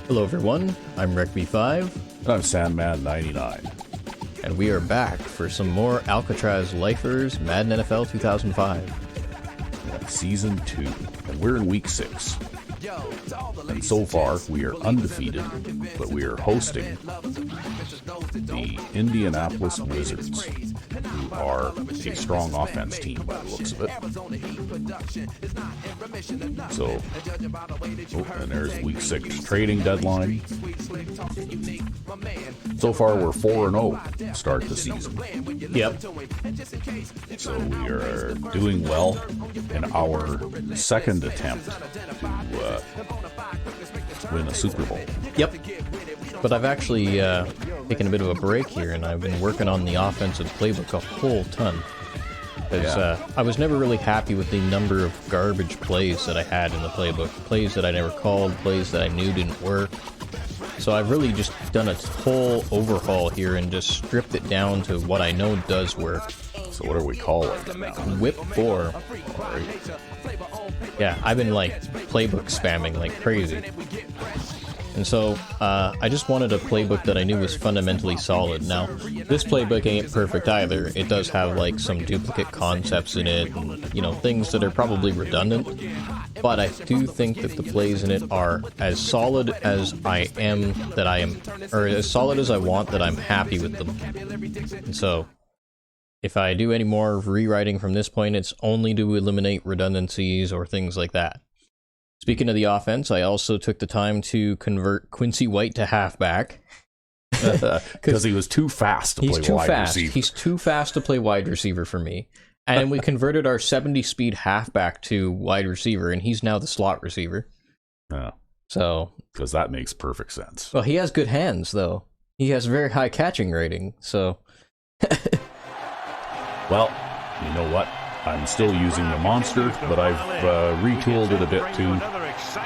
Hello everyone, I'm RecB5, And I'm Sandman99. and we are back for some more Alcatraz Lifers Madden NFL 2005. Season 2, and we're in week 6. And so far, we are undefeated, but we are hosting the Indianapolis Wizards, who are a strong offense team by the looks of it. So, and there's week 6 trading deadline. So far, we're 4-0 to start the season. Yep. So we are doing well in our second attempt to win a Super Bowl. Yep. But I've actually taken a bit of a break here, and I've been working on the offensive playbook a whole ton. Because I was never really happy with the number of garbage plays that I had in the playbook. Plays that I never called, plays that I knew didn't work. So I've really just done a whole overhaul here and just stripped it down to what I know does work. So what are we calling it now? Whip 4. Yeah, I've been like playbook spamming like crazy. And so I just wanted a playbook that I knew was fundamentally solid. Now, this playbook ain't perfect either. It does have like some duplicate concepts in it, and, you know, things that are probably redundant. But I do think that the plays in it are as solid as I am, or as solid as I want, that I'm happy with them. And so, if I do any more rewriting from this point, it's only to eliminate redundancies or things like that. Speaking of the offense, I also took the time to convert Quincy White to halfback. Because he was too fast to play wide receiver. He's too fast to play wide receiver for me. And we converted our 70-speed halfback to wide receiver, and he's now the slot receiver. Yeah. So, because that makes perfect sense. Well, he has good hands, though. He has very high catching rating, so... Well, you know what? I'm still using the monster, but I've retooled it a bit too,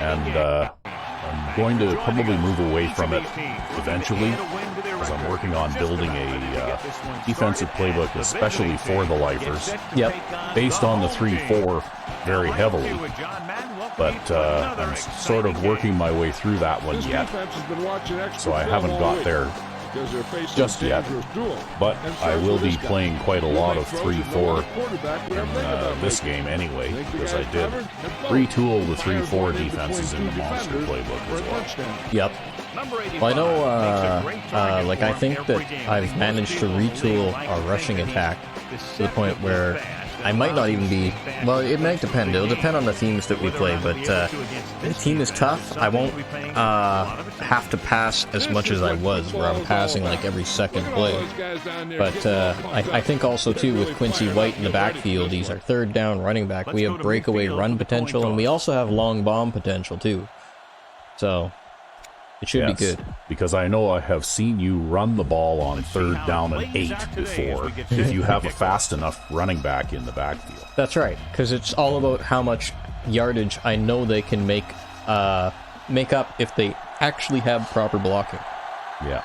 and I'm going to probably move away from it eventually, because I'm working on building a defensive playbook especially for the Lifers. Yep. Based on the 3-4 very heavily, but I'm sort of working my way through that one yet, so I haven't got there just yet, but I will be playing quite a lot of 3-4 in this game anyway, because I did retool the 3-4 defenses in the monster playbook as well. Yep. Well, I know, like, I think that I've managed to retool our rushing attack to the point where I might not even be... Well, it might depend. It'll depend on the teams that we play, but the team is tough. I won't have to pass as much as I was, where I'm passing like every second play. But I think also, too, with Quincy White in the backfield, he's our third down running back. We have breakaway run potential, and we also have long bomb potential, too. So... it should be good. Because I know I have seen you run the ball on 3rd down and 8 before, if you have a fast enough running back in the backfield. That's right, because it's all about how much yardage I know they can make up if they actually have proper blocking. Yeah.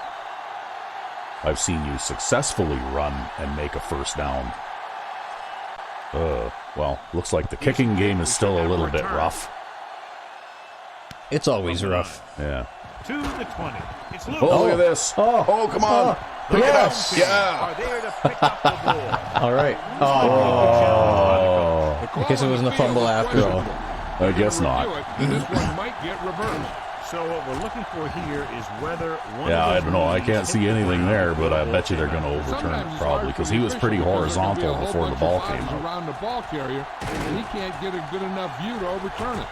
I've seen you successfully run and make a first down. Well, looks like the kicking game is still a little bit rough. It's always rough. Yeah. To the 20. It's look at this. Oh, come on. Pick it up. Yeah. All right. I guess it wasn't a fumble after all. I guess not. This one might get reversed. So what we're looking for here is whether one I don't know. I can't see anything there, but I bet you they're going to overturn it probably, because he was pretty horizontal before the ball came out. Around the ball carrier, and he can't get a good enough view to overturn it.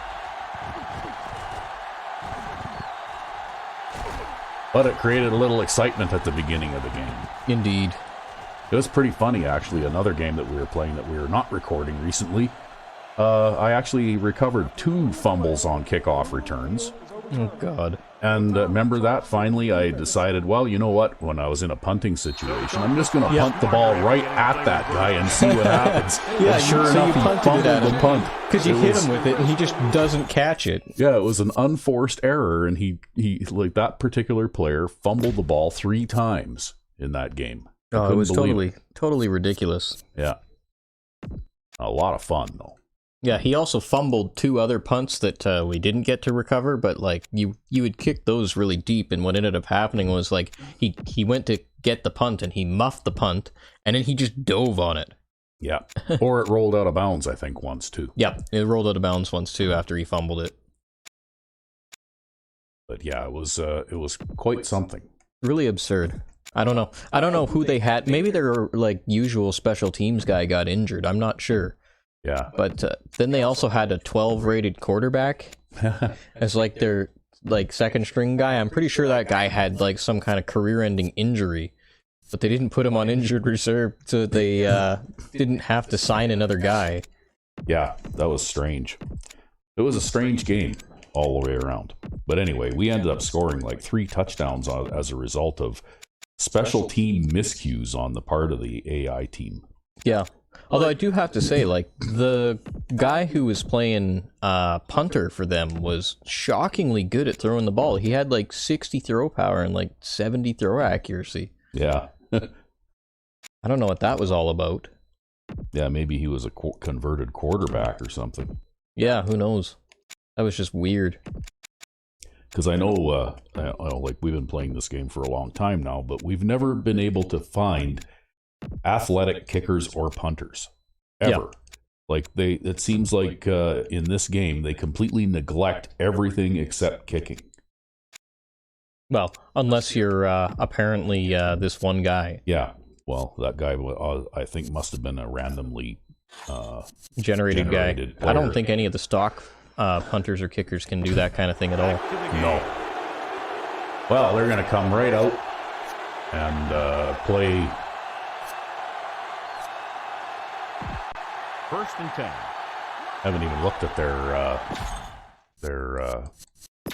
But it created a little excitement at the beginning of the game. Indeed. It was pretty funny, actually. Another game that we were playing that we were not recording recently, I actually recovered 2 fumbles on kickoff returns. Oh, God. And remember that? Finally, I decided, well, you know what? When I was in a punting situation, I'm just going to punt the ball right at that guy and see what happens. Yeah, and sure enough, he fumbled the punt. Because you hit him with it, and he just doesn't catch it. Yeah, it was an unforced error, and he like, that particular player fumbled the ball 3 times in that game. Oh, it was totally ridiculous. Yeah. A lot of fun, though. Yeah, he also fumbled 2 other punts that we didn't get to recover, but like you would kick those really deep, and what ended up happening was like he went to get the punt and he muffed the punt, and then he just dove on it. Yeah. Or it rolled out of bounds, I think, once too. Yeah, it rolled out of bounds once too after he fumbled it. But yeah, it was quite something. Really absurd. I don't know who they had. Maybe their like usual special teams guy got injured. I'm not sure. Yeah. But then they also had a 12 rated quarterback as like their like second string guy. I'm pretty sure that guy had like some kind of career ending injury, but they didn't put him on injured reserve, so they didn't have to sign another guy. Yeah, that was strange. It was a strange game all the way around. But anyway, we ended up scoring like 3 touchdowns as a result of special team miscues on the part of the AI team. Yeah. Although I do have to say, like, the guy who was playing punter for them was shockingly good at throwing the ball. He had like 60 throw power and like 70 throw accuracy. Yeah. I don't know what that was all about. Yeah, maybe he was a converted quarterback or something. Yeah, who knows? That was just weird. Because I know, like, we've been playing this game for a long time now, but we've never been able to find athletic kickers or punters ever. Yeah. Like it seems like in this game they completely neglect everything except kicking. Well, unless you're apparently this one guy. Yeah. Well, that guy I think must have been a randomly generated guy. player. I don't think any of the stock punters or kickers can do that kind of thing at all. No. Well, they're going to come right out and play. First and 10. Haven't even looked at their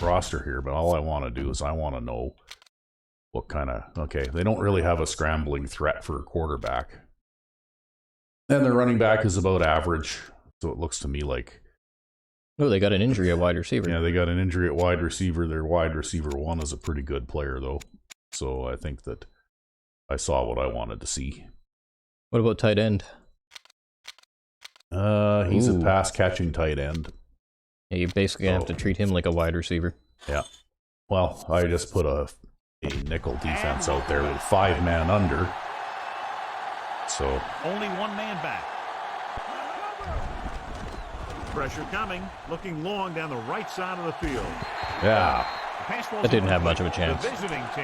roster here, but all I want to do is I want to know what kind of... Okay, they don't really have a scrambling threat for a quarterback. And their running back is about average, so it looks to me like... Oh, they got an injury at wide receiver. Yeah, they got an injury at wide receiver. Their wide receiver 1 is a pretty good player, though. So I think that I saw what I wanted to see. What about tight end? He's a pass-catching tight end. Yeah, you basically have to treat him like a wide receiver. Yeah. Well, I just put a nickel defense out there with 5 man under. So only 1 man back. Pressure coming, looking long down the right side of the field. yeah. That didn't have much of a chance.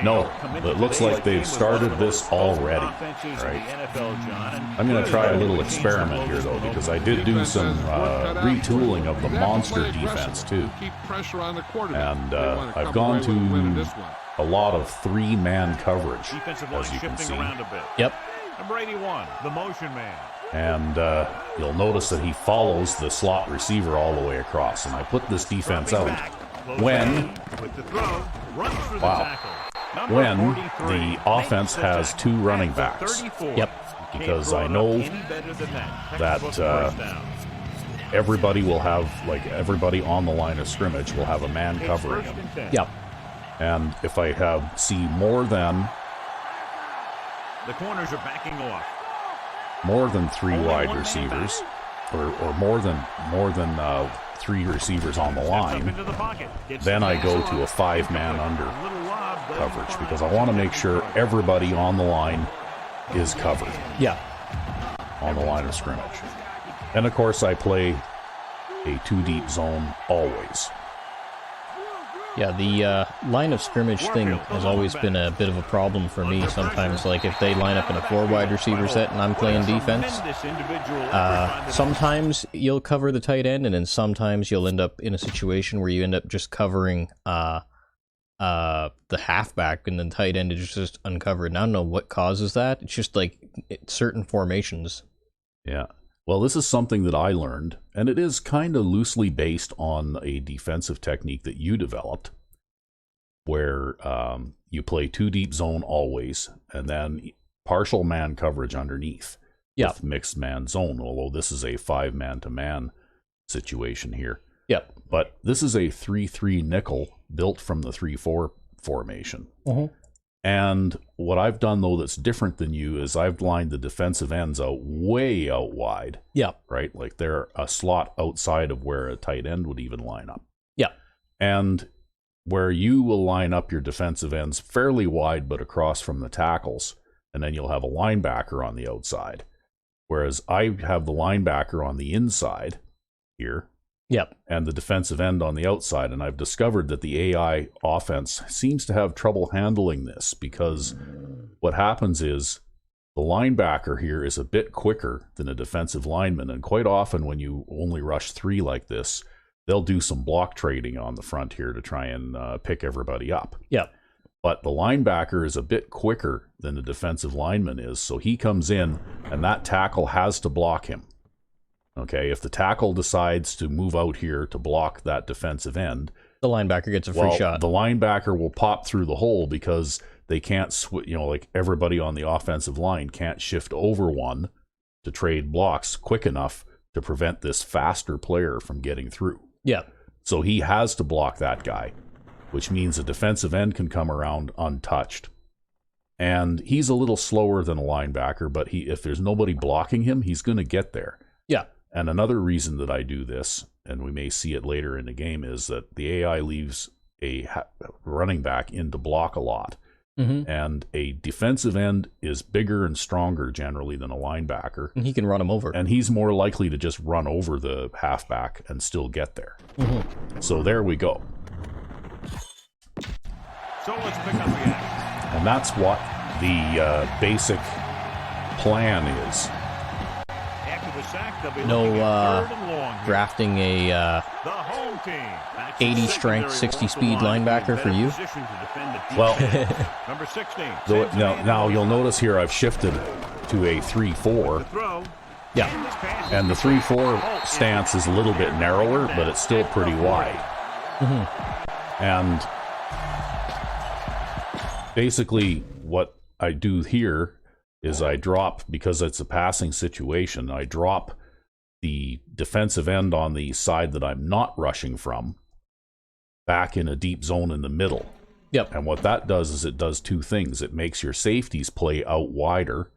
No, but it looks like they've started this already. Right. I'm going to try a little experiment here, though, because I did do some retooling of the monster defense, too. And I've gone to a lot of 3-man coverage, as you can see. Yep. Number 81, the motion man. And you'll notice that he follows the slot receiver all the way across. And I put this defense out when the offense has 2 running backs. Yep. Because I know that everybody will have, like, everybody on the line of scrimmage will have a man covering him. Yep. And if I see more than... The corners are backing off. More than 3 wide receivers, or more than 3 receivers on the line, then I go to a 5-man under coverage, because I want to make sure everybody on the line is covered. Yeah. On the line of scrimmage. And of course I play a 2-deep zone always. Yeah, the line of scrimmage thing has always been a bit of a problem for me. Sometimes, like, if they line up in a 4 wide receiver set and I'm playing defense, sometimes you'll cover the tight end, and then sometimes you'll end up in a situation where you end up just covering the halfback, and the tight end is just uncovered. And I don't know what causes that. It's just, like, certain formations. Yeah. Well, this is something that I learned, and it is kind of loosely based on a defensive technique that you developed, where you play 2-deep zone always, and then partial man coverage underneath with mixed man zone, although this is a 5-man-to-man situation here. Yep. But this is a 3-3 nickel built from the 3-4 formation. And what I've done, though, that's different than you is I've lined the defensive ends out way out wide. Yeah. Right? Like they're a slot outside of where a tight end would even line up. Yeah. And where you will line up your defensive ends fairly wide, but across from the tackles, and then you'll have a linebacker on the outside. Whereas I have the linebacker on the inside here. Yep. And the defensive end on the outside. And I've discovered that the AI offense seems to have trouble handling this, because what happens is the linebacker here is a bit quicker than a defensive lineman. And quite often when you only rush 3 like this, they'll do some block trading on the front here to try and pick everybody up. Yep. But the linebacker is a bit quicker than the defensive lineman is. So he comes in and that tackle has to block him. Okay, if the tackle decides to move out here to block that defensive end, the linebacker gets a free shot. The linebacker will pop through the hole because they can't, like everybody on the offensive line can't shift over one to trade blocks quick enough to prevent this faster player from getting through. Yeah. So he has to block that guy, which means a defensive end can come around untouched. And he's a little slower than a linebacker, but if there's nobody blocking him, he's going to get there. Yeah. And another reason that I do this, and we may see it later in the game, is that the AI leaves a running back in to block a lot. Mm-hmm. And a defensive end is bigger and stronger generally than a linebacker. And he can run him over. And he's more likely to just run over the halfback and still get there. Mm-hmm. So there we go. So let's pick up the action. And that's what the basic plan is. No drafting a 80 strength, 60 speed linebacker for you? Well, now you'll notice here I've shifted to a 3-4. Yeah. And the 3-4 stance is a little bit narrower, but it's still pretty wide. Mm-hmm. And basically what I do here is I drop, because it's a passing situation, I drop the defensive end on the side that I'm not rushing from back in a deep zone in the middle. Yep. And what that does is it does 2 things. It makes your safeties play out wider,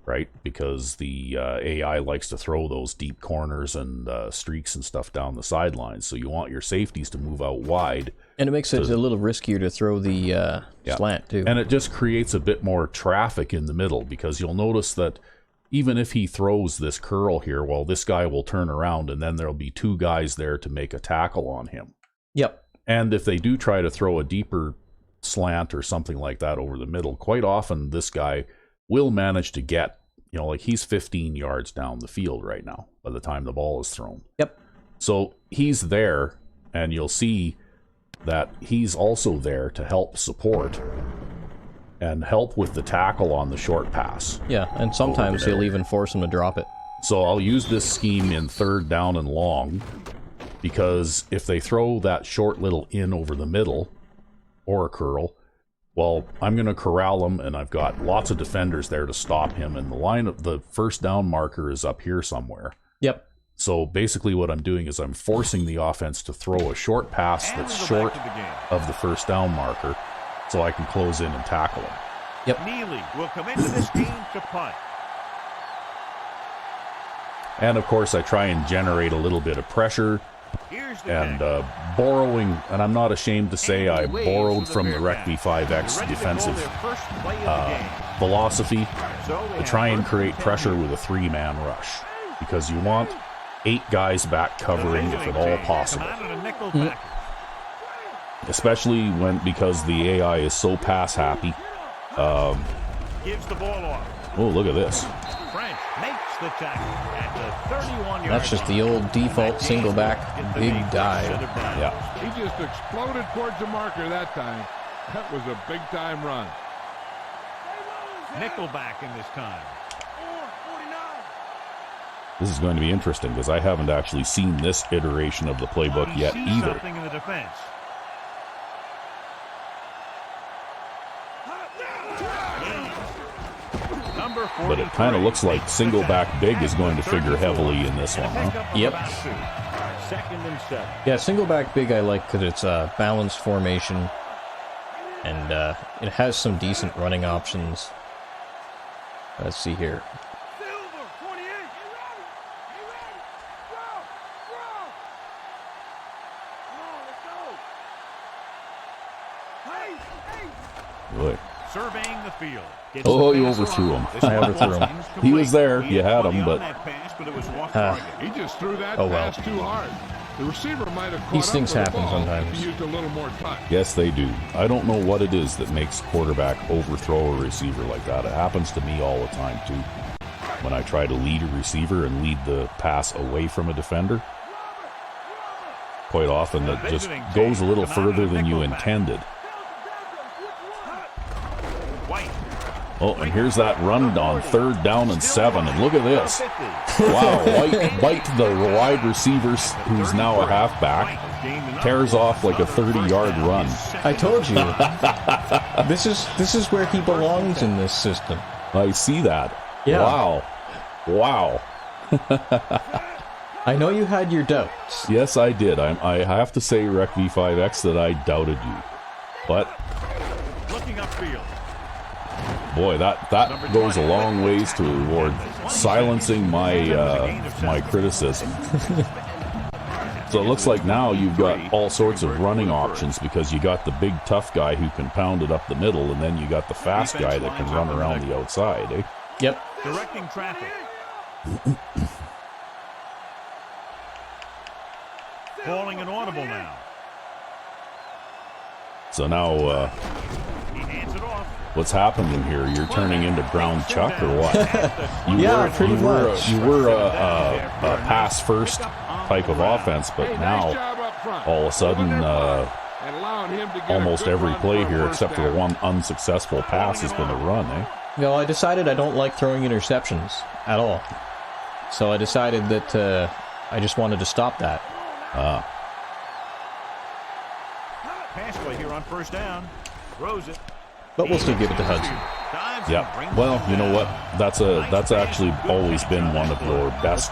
right? Because the AI likes to throw those deep corners and streaks and stuff down the sidelines. So you want your safeties to move out wide. And it makes it a little riskier to throw the slant, too. And it just creates a bit more traffic in the middle, because you'll notice that even if he throws this curl here, well, this guy will turn around and then there'll be 2 guys there to make a tackle on him. Yep. And if they do try to throw a deeper slant or something like that over the middle, quite often this guy will manage to get, like he's 15 yards down the field right now by the time the ball is thrown. Yep. So he's there, and you'll see that he's also there to help support and help with the tackle on the short pass. Yeah, and sometimes he'll even force him to drop it. So I'll use this scheme in 3rd down and long, because if they throw that short little in over the middle or a curl, well, I'm going to corral him, and I've got lots of defenders there to stop him, and the first down marker is up here somewhere. Yep. So basically what I'm doing is I'm forcing the offense to throw a short pass that's short of the first down marker, so I can close in and tackle him. Yep. Neely will come into this game to punt. And of course I try and generate a little bit of pressure and borrowing, and I'm not ashamed to say I borrowed from the Rec V5X defensive philosophy to try and create pressure with a 3-man rush, because you want 8 guys back covering if at all possible. Especially because the AI is so pass happy. Gives the ball off. Oh, look at this. French makes the tackle at the 31-yard That's just the old default single back big dive. Yeah. He just exploded towards the marker that time. That was a big-time run. Nickelback in this time. This is going to be interesting, because I haven't actually seen this iteration of the playbook yet either. Something in the defense. But it kind of looks like single back big is going to figure heavily in this one, huh? Yep. 2nd and 7. Yeah, single back big I like because it's a balanced formation. and it has some decent running options. Let's see here. Good. Surveying the field. Oh, you overthrew him. I overthrew him. He was there. You had him, but He just threw that Oh, well. pass too hard. The receiver might have caught These up things with the happen ball sometimes. if he used a little more touch. yes, they do. I don't know what it is that makes quarterback overthrow a receiver like that. It happens to me all the time, too. When I try to lead a receiver and lead the pass away from a defender, quite often it just goes a little further than you intended. Oh, and here's that run on 3rd down and 7, and look at this. Wow, White, the wide receiver, who's now a halfback, tears off like a 30-yard run. I told you. This is where he belongs in this system. I see that. Yeah. Wow. I know you had your doubts. Yes, I did. I have to say, Rec V5X, that I doubted you. But, looking upfield. boy, that goes a long ways toward silencing my my criticism. So it looks like now you've got all sorts of running options because you got the big tough guy who can pound it up the middle, and then you got the fast guy that can run around the outside, eh? Yep. Directing traffic. Calling an audible now. So now, He hands it off. what's happening here? You're turning into Brown Chuck or what? Pretty much. You were a pass-first type of offense, but Hey, nice now, job up front. all of a sudden, And allowing him to get a almost good every run play for a here, first except for down. the one unsuccessful pass, has been a run, eh? Well, I decided I don't like throwing interceptions at all. So I decided that I just wanted to stop that. Pass play here on 1st down. Throws it. But we'll still give it to Hudson. Dives Yeah. and brings Well, it you know down. what? That's actually always been one of your best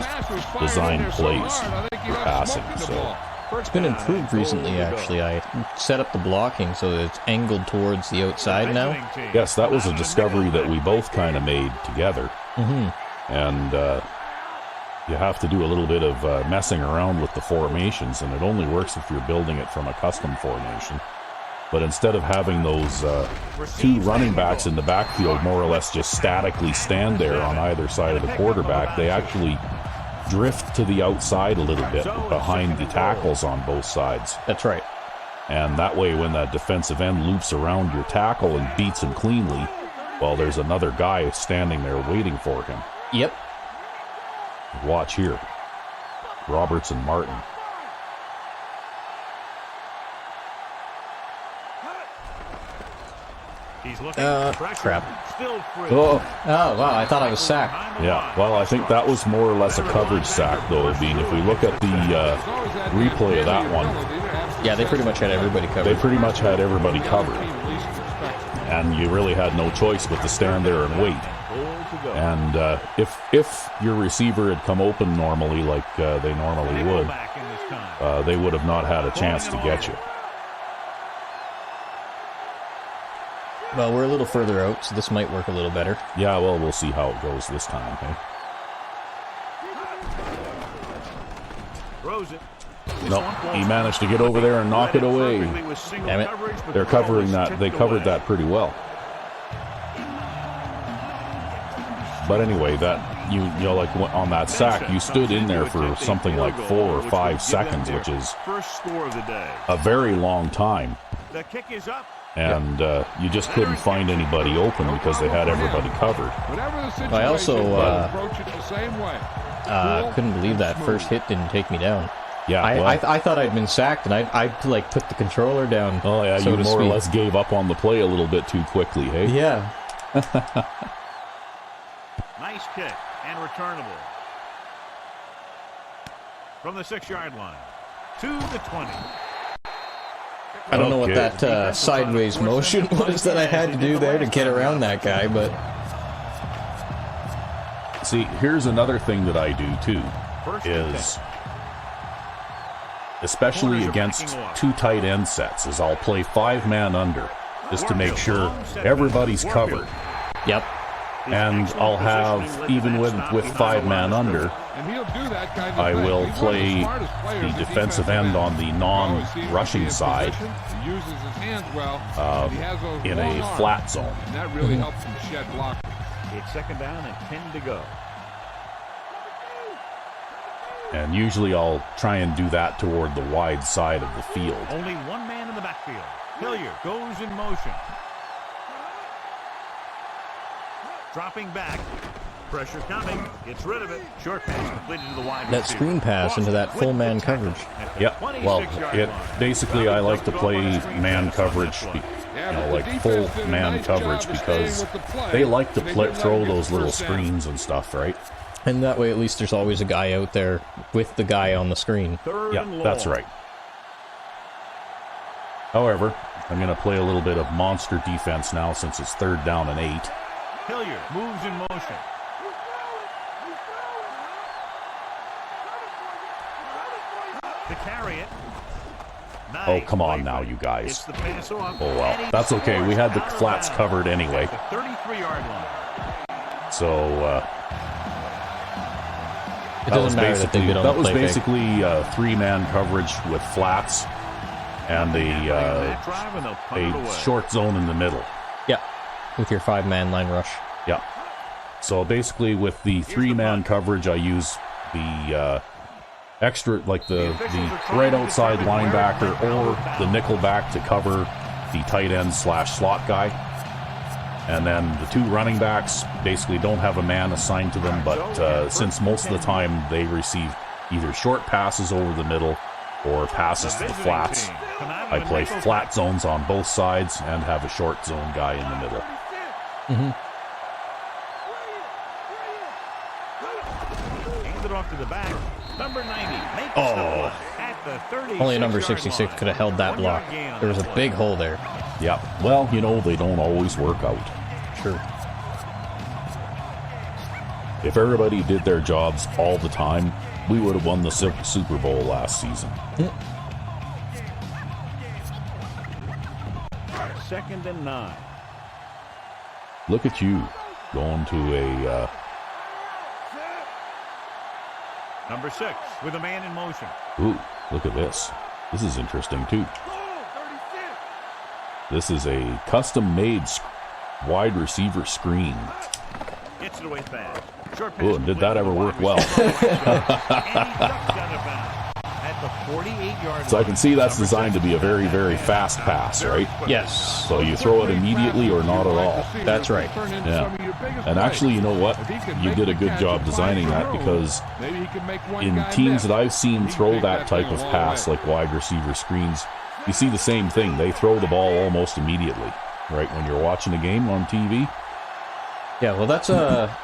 designed plays for passing. So It's been improved recently, actually. I set up the blocking so that it's angled towards the outside now. yes, that was a discovery that we both kind of made together. And you have to do a little bit of messing around with the formations, and it only works if you're building it from a custom formation. But instead of having those two running backs in the backfield more or less just statically stand there on either side of the quarterback, they actually drift to the outside a little bit behind the tackles on both sides. That's right. And that way, when that defensive end loops around your tackle and beats him cleanly, well, there's another guy standing there waiting for him. Yep. Watch here. Roberts and Martin. He's looking. Crap. Still free. Oh, Oh, wow, I thought I was sacked. yeah. Well, I think that was more or less a coverage sack, though, Dean. If we look at the replay of that one, Yeah, they pretty much had everybody they covered. pretty much had everybody covered. And you really had no choice but to stand there and wait. And if your receiver had come open normally, like they normally would, Back in this time. they would have not had a chance to get you. Well, we're a little further out, so this might work a little better. Yeah, well, we'll see how it goes this time, hey? Throws it. No, he managed to get over there and knock it away. Damn it. They're covering that. They covered that pretty well. But anyway, that you know, like on that sack, you stood in there for something like 4 or 5 seconds, which is First score of the day. a very long time. The kick is up. And you just couldn't find anybody open because they had everybody covered. Whatever the situation, I also, approach it the same way. Couldn't believe that first hit didn't take me down. Yeah, well, I thought I'd been sacked, and I like put the controller down. oh yeah, so you to more or speak. less gave up on the play a little bit too quickly, hey? Yeah. Nice kick and returnable. From the 6-yard line to the 20. I don't know what Okay. that sideways motion was that I had to do there to get around that guy, but See, here's another thing that I do too, First is especially against 2 tight end sets, is I'll play 5-man under. just to make sure everybody's covered. Yep. And I'll have, even with 5 man under, I will play the defensive end on the non-rushing side in a flat zone. And that really helps him shed block. It's second down and 10 to go. And usually I'll try and do that toward the wide side of the field. Only one man in the backfield. Hilliard goes in motion. Dropping back. Pressure coming. Gets rid of it. Short pass completed to the wide receiver. That screen pass into that full man coverage. Yep. Well, basically I like to play man coverage, like full man coverage, because they like to throw those little screens and stuff, right? And that way at least there's always a guy out there with the guy on the screen. Yeah, that's right. However, I'm going to play a little bit of monster defense now since it's 3rd down and 8. Hilliard moves in motion. To carry it. Nice. Oh, come on now, you guys. It's the pass off. Oh, well. That's okay. We had the flats covered anyway. The 33-yard line. So, It doesn't matter that they get on that the was play fake. basically 3-man coverage with flats and a short zone in the middle. Yeah, with your 5-man line rush. Yeah. So basically with the 3-man coverage, I use the extra, like the right outside linebacker or the nickel back to cover the tight end / slot guy. And then the 2 running backs basically don't have a man assigned to them, but since most of the time they receive either short passes over the middle or passes to the flats, I play flat zones on both sides and have a short zone guy in the middle. Hands it off to the back. Number 90 makes the play at the 36-yard Only a number 66 could have held that block. There was a big hole there. Yeah, well, you know, they don't always work out. Sure. If everybody did their jobs all the time, we would have won the Super Bowl last season. Second and 9. Look at you going to a... Number 6 with a man in motion. Ooh, look at this. This is interesting, too. This is a custom-made wide receiver screen. Gets it away fast. Short pass. Ooh, did that ever work well? So I can see that's designed to be a very, very fast pass, right? Yes. So you throw it immediately or not at all. That's right. Yeah. And actually, you know what? You did a good job designing that, because in teams that I've seen throw that type of pass, like wide receiver screens, you see the same thing. They throw the ball almost immediately, right? When you're watching a game on TV. Yeah, well, that's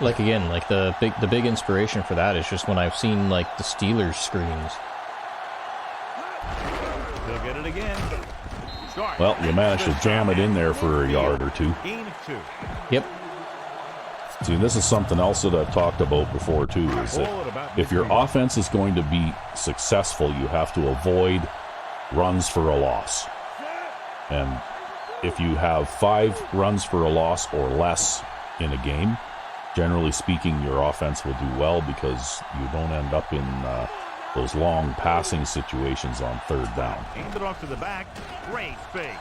like again, like the big inspiration for that is just when I've seen like the Steelers screens. He'll get it again. Short. Well, you managed to jam it in there for a yard or 2. Gain of 2. Yep. See, this is something else that I've talked about before too, is that if your offense is going to be successful, you have to avoid runs for a loss. And if you have 5 runs for a loss or less in a game, generally speaking, your offense will do well, because you don't end up in those long passing situations on 3rd down. Aimed it off to the back. Great fake.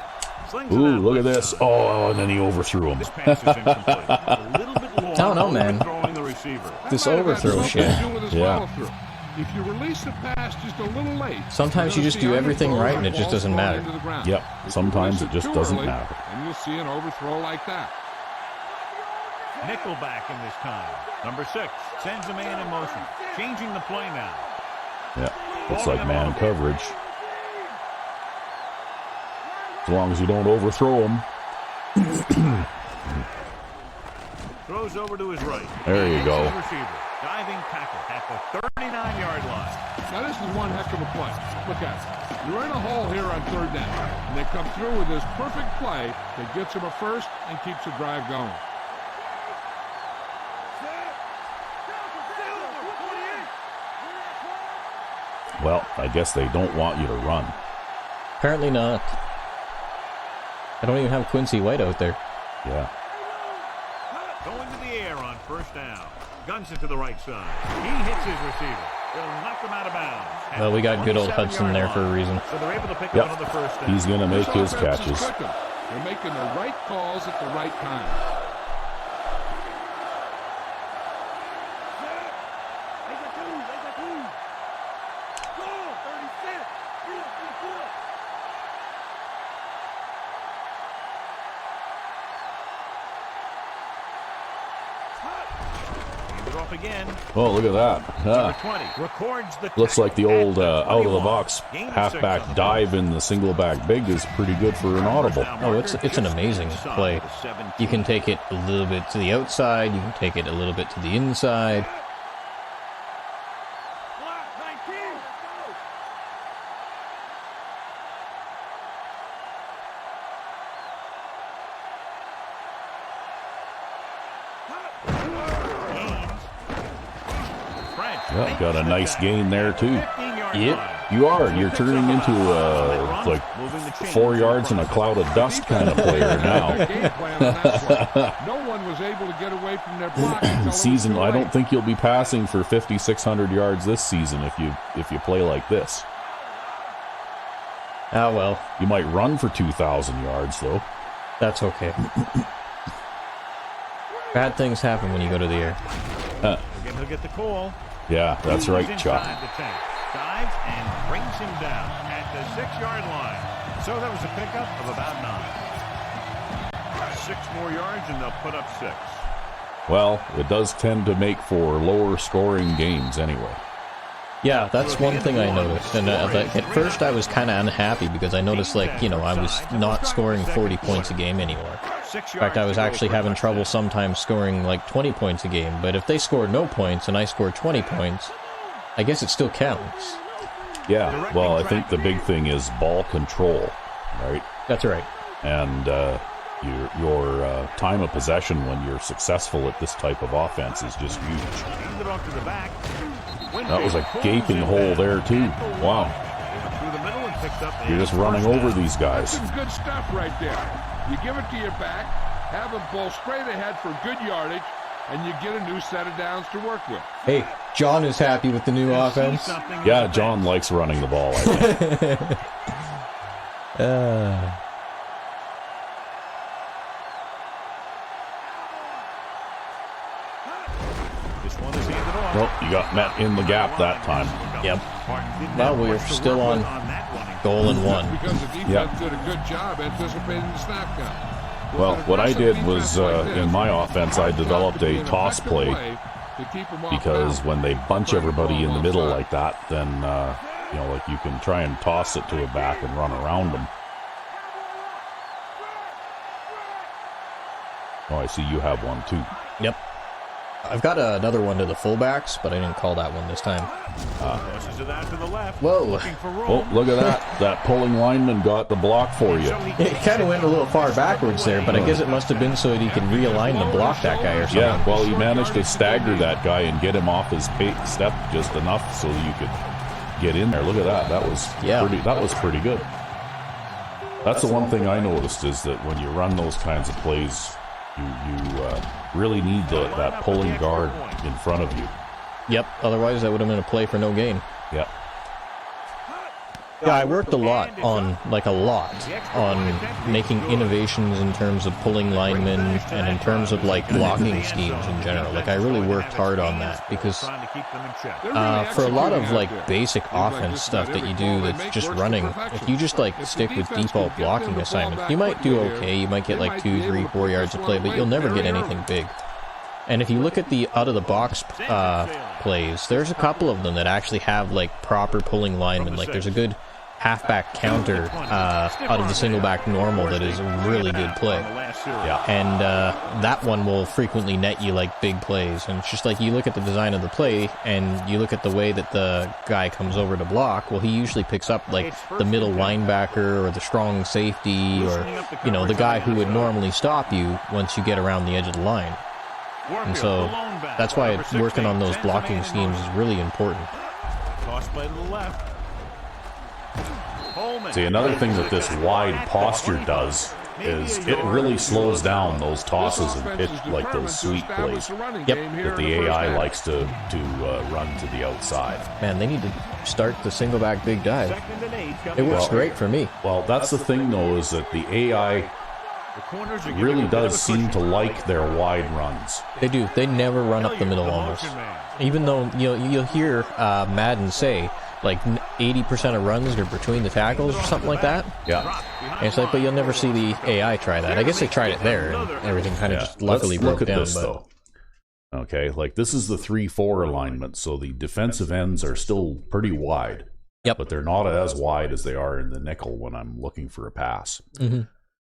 Ooh, look at this. Oh, and then he overthrew him. This pass is incomplete. A little bit long. I don't know, man. Overthrowing the receiver. This overthrow shit. Yeah. If you release the pass just a little late, Sometimes you just do everything right and it just doesn't matter. Yep. Sometimes it just doesn't matter. And you'll see an overthrow like that. Nickelback in this time. Number 6 sends a man in motion. Changing the play now. Yeah. Looks like man coverage. As long as you don't overthrow him. Throws over to his right. There you go. Receiver. Diving tackle at the 39-yard line. Now this is one heck of a play. Look at it. You're in a hole here on 3rd down. And they come through with this perfect play that gets them a first and keeps the drive going. Well, I guess they don't want you to run. Apparently not. I don't even have Quincy White out there. Yeah. Going to the air on first down. Guns it to the right side. He hits his receiver. They'll knock him out of bounds. Well, we got good old Hudson there for a reason. So they're able to pick Yep. up another first down. He's going to make his This offense is catches. cooking. They're making the right calls at the right time. Off again. Oh, look at that. Number Ah, 20 records the looks like the tackle old at the out of the 21. box Gain of 6 halfback on the dive in the single back big is pretty good for an audible. Oh, it's an amazing play. You can take it a little bit to the outside. You can take it a little bit to the inside. Yeah, got a nice gain there too. Yep. You are. You're turning into like 4 yards in a cloud of dust kind of player now. Game plan on that play. No one was able to get away from their block until it was Season, too I don't late. think you'll be passing for 5,600 yards this season if you play like this. Ah, well, You might run for 2,000 yards though. that's okay. Bad things happen when you go to the air. Again, he'll get the call. Yeah, that's right, He's Chuck. inside the 10. Dives and brings him down at the 6-yard line. So that was a pickup of about 9. 6 more yards and they'll put up 6. Well, it does tend to make for lower scoring games anyway. Yeah, that's one thing I noticed. And like, at first I was kind of unhappy because I noticed, like, you know, I was not scoring 40 points a game anymore. In fact, I was actually having trouble sometimes scoring like 20 points a game. But if they scored no points and I scored 20 points, I guess it still counts. Yeah, well, I think the big thing is ball control, right? That's right. And your time of possession when you're successful at this type of offense is just huge. Hand it off to the back. That was a gaping hole there too. Wow. Through the middle and picked up You're just a running first over down. these guys. Some good stuff right there. You give it to your back, have them pull straight ahead for good yardage, and you get a new set of downs to work with. Hey, John is happy with the new offense. Something in Yeah, the John back. likes running the ball, I think. This one is handed off. Well, you got met in the gap that time. Yep. Didn't Well, have we're much to still work on with that one. goal and one. Because the defense Yeah. did a good job anticipating the snap count. With Well, an what I aggressive did was, defense like this, in my offense, I it's developed got to be a an toss effective play to keep 'em off because balance. when they bunch everybody in the middle like that, then, you know, like you can try and toss it to a back and run around them. Oh, I see you have one too. Yep. I've got another one to the fullbacks, but I didn't call that one this time. Tosses it out to the left. Whoa. Looking for room. Oh, look at that. That pulling lineman got the block for you. So he It kind of went a little far backwards there, but I guess it must have been so that he could realign the block that guy or something. Yeah, well, he managed to stagger that guy and get him off his step just enough so you could get in there. Look at that. That was pretty good. That's the one thing I noticed is that when you run those kinds of plays, you really need that pulling guard in front of you. Yep, otherwise that would have been a play for no gain. Yeah. Yeah, I worked a lot on making innovations in terms of pulling linemen and in terms of like blocking schemes in general. Like I really worked hard on that because trying to keep them in check. They're really for a lot of executing like out there. basic Seems like offense just stuff about that you every do call they that's make just works to running, perfection. if you just like If the stick with defense default can get them blocking the ball assignments, back you might do quickly okay. here, You might get they like might 2, be 3, able to 4 put yards this of one play, but away you'll never very get anything early. big. And if you look at the out of the box plays, there's a couple of them that actually have like proper pulling linemen. Like there's a good halfback counter out of the single back normal that is a really good play. Yeah. And that one will frequently net you like big plays. And it's just like you look at the design of the play and you look at the way that the guy comes over to block. Well, he usually picks up like the middle linebacker or the strong safety or, you know, the guy who would normally stop you once you get around the edge of the line. And so that's why working on those blocking schemes is really important. Toss play to the left. Coleman. See, another thing that this wide posture does is it really slows down those tosses and pitch, like those sweep plays. Yep. That the AI likes to run to the outside. Man, they need to start the single back big dive. It works great for me. Well, that's the thing, though, is that the AI really does seem to like their wide runs. They do. They never run up the middle almost. Even though you'll hear Madden say like 80% of runs are between the tackles or something like that. Yeah. And it's like, but you'll never see the AI try that. I guess they tried it there, and everything kind of just luckily broke down. This, though. Okay, like this is the 3-4 alignment, so the defensive ends are still pretty wide. Yep. But they're not as wide as they are in the nickel when I'm looking for a pass. Mm-hmm.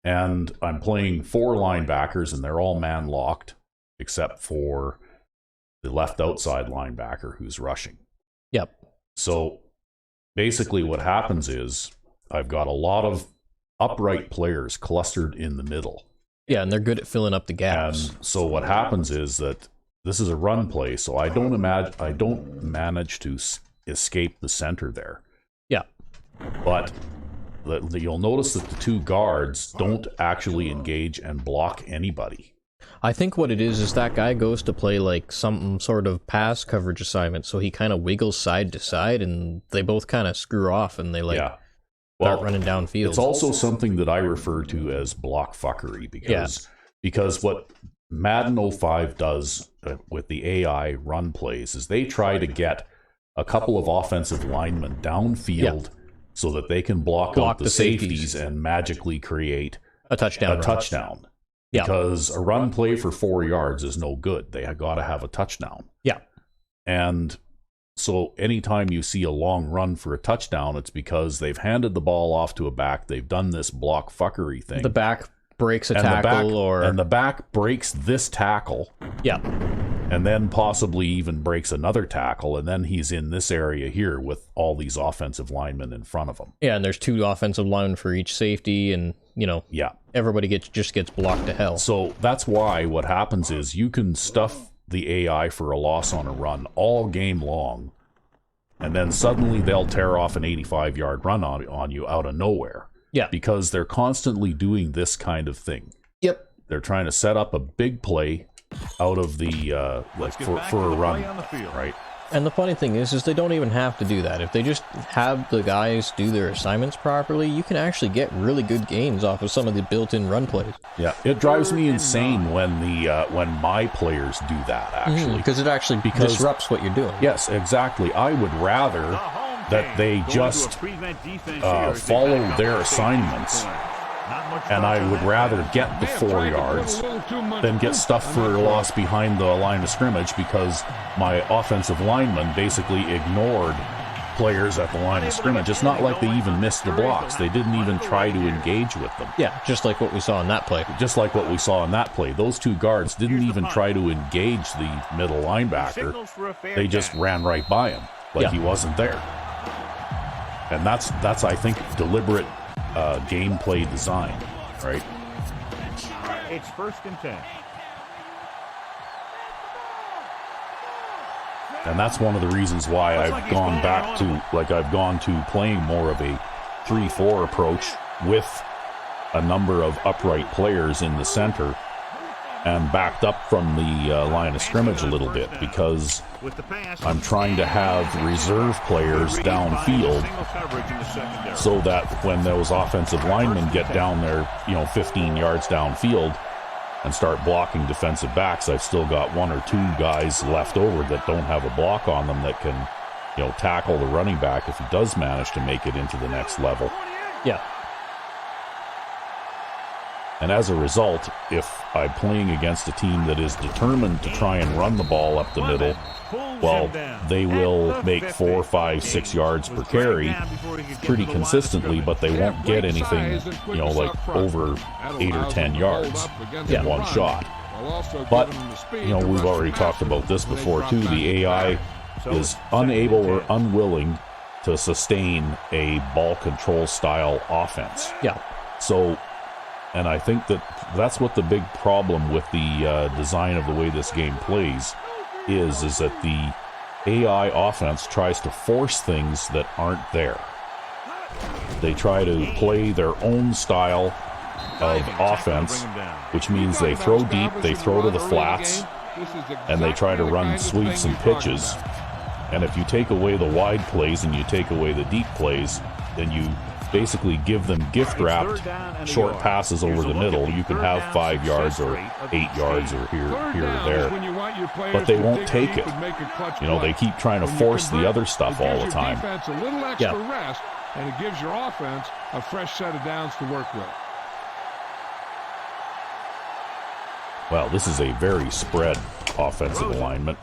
And I'm playing 4 linebackers, and they're all man-locked, except for the left outside linebacker who's rushing. Yep. So basically what happens is I've got a lot of upright players clustered in the middle. Yeah, and they're good at filling up the gaps. And so what happens is that this is a run play, so I don't manage to escape the center there. Yeah. But you'll notice that the 2 guards don't actually engage and block anybody. I think what it is that guy goes to play like some sort of pass coverage assignment, so he kind of wiggles side to side, and they both kind of screw off, and they start running downfield. It's also something that I refer to as block fuckery, because what Madden 05 does with the AI run plays is they try to get a couple of offensive linemen downfield so that they can block out the safeties and magically create a touchdown. Yeah. Because a run play for 4 yards is no good. They have got to have a touchdown. Yeah. And so anytime you see a long run for a touchdown, it's because they've handed the ball off to a back. They've done this block fuckery thing. The back breaks a tackle, and the back breaks this tackle. Yeah. And then possibly even breaks another tackle, and then he's in this area here with all these offensive linemen in front of him. Yeah, and there's 2 offensive linemen for each safety, and everybody gets blocked to hell. So that's why what happens is you can stuff the AI for a loss on a run all game long, and then suddenly they'll tear off an 85-yard run on you out of nowhere. Yeah. Because they're constantly doing this kind of thing. Yep. They're trying to set up a big play out of the for a run, right? And the funny thing is they don't even have to do that. If they just have the guys do their assignments properly, you can actually get really good gains off of some of the built-in run plays. Yeah, it drives me insane when my players do that, actually. Because it actually disrupts what you're doing. Yes, exactly. I would rather that they just follow their assignments, and I would rather get the 4 yards than get stuffed for a loss behind the line of scrimmage, because my offensive linemen basically ignored players at the line of scrimmage. It's not like they even missed the blocks. They didn't even try to engage with them. Yeah, just like what we saw in that play. Just like what we saw in that play. Those 2 guards didn't even try to engage the middle linebacker. They just ran right by him like he wasn't there. And that's I think, deliberate gameplay design, right? It's 1st and 10. And that's one of the reasons why I've gone to playing more of a 3-4 approach with a number of upright players in the center and backed up from the line of scrimmage a little bit, because I'm trying to have reserve players downfield so that when those offensive linemen get down there, 15 yards downfield and start blocking defensive backs, I've still got 1 or 2 guys left over that don't have a block on them that can, tackle the running back if he does manage to make it into the next level. Yeah. And as a result, if I'm playing against a team that is determined to try and run the ball up the middle, well, they will make 4, 5, 6 yards per carry pretty consistently, but they won't get anything, like over 8 or 10 yards in one shot. But, we've already talked about this before too. The AI is unable or unwilling to sustain a ball control style offense. Yeah. So, and I think that's what the big problem with the design of the way this game plays is that the AI offense tries to force things that aren't there. They try to play their own style of offense, which means they throw deep, they throw to the flats, and they try to run sweeps and pitches. And if you take away the wide plays and you take away the deep plays, then you basically give them gift-wrapped short passes over the middle. You can have 5 yards or 8 yards or here or there, but they won't take it. You know, they keep trying to force the other stuff all the time. Yeah. And it gives your offense a fresh set of downs to work with. Well, this is a very spread offensive alignment.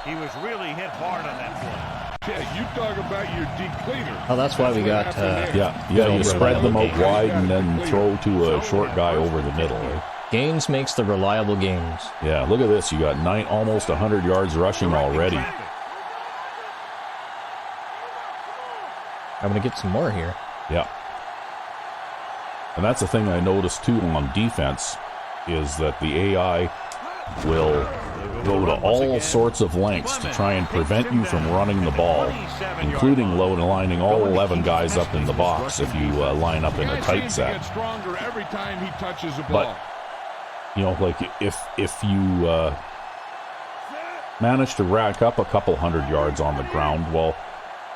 He was really hit hard on that play. Yeah, you talk about your depleter. Oh, that's why we got... you spread them out wide and then throw to a short guy over the middle. Right? Gains makes the reliable games. Yeah, look at this. You got almost 100 yards rushing already. I'm going to get some more here. Yeah. And that's the thing I noticed, too, on defense, is that the AI will go to all sorts of lengths to try and prevent you from running the ball, including lining all 11 guys up in the box if you line up in a tight set. But, you know, like, if you manage to rack up a couple 100 yards on the ground, well,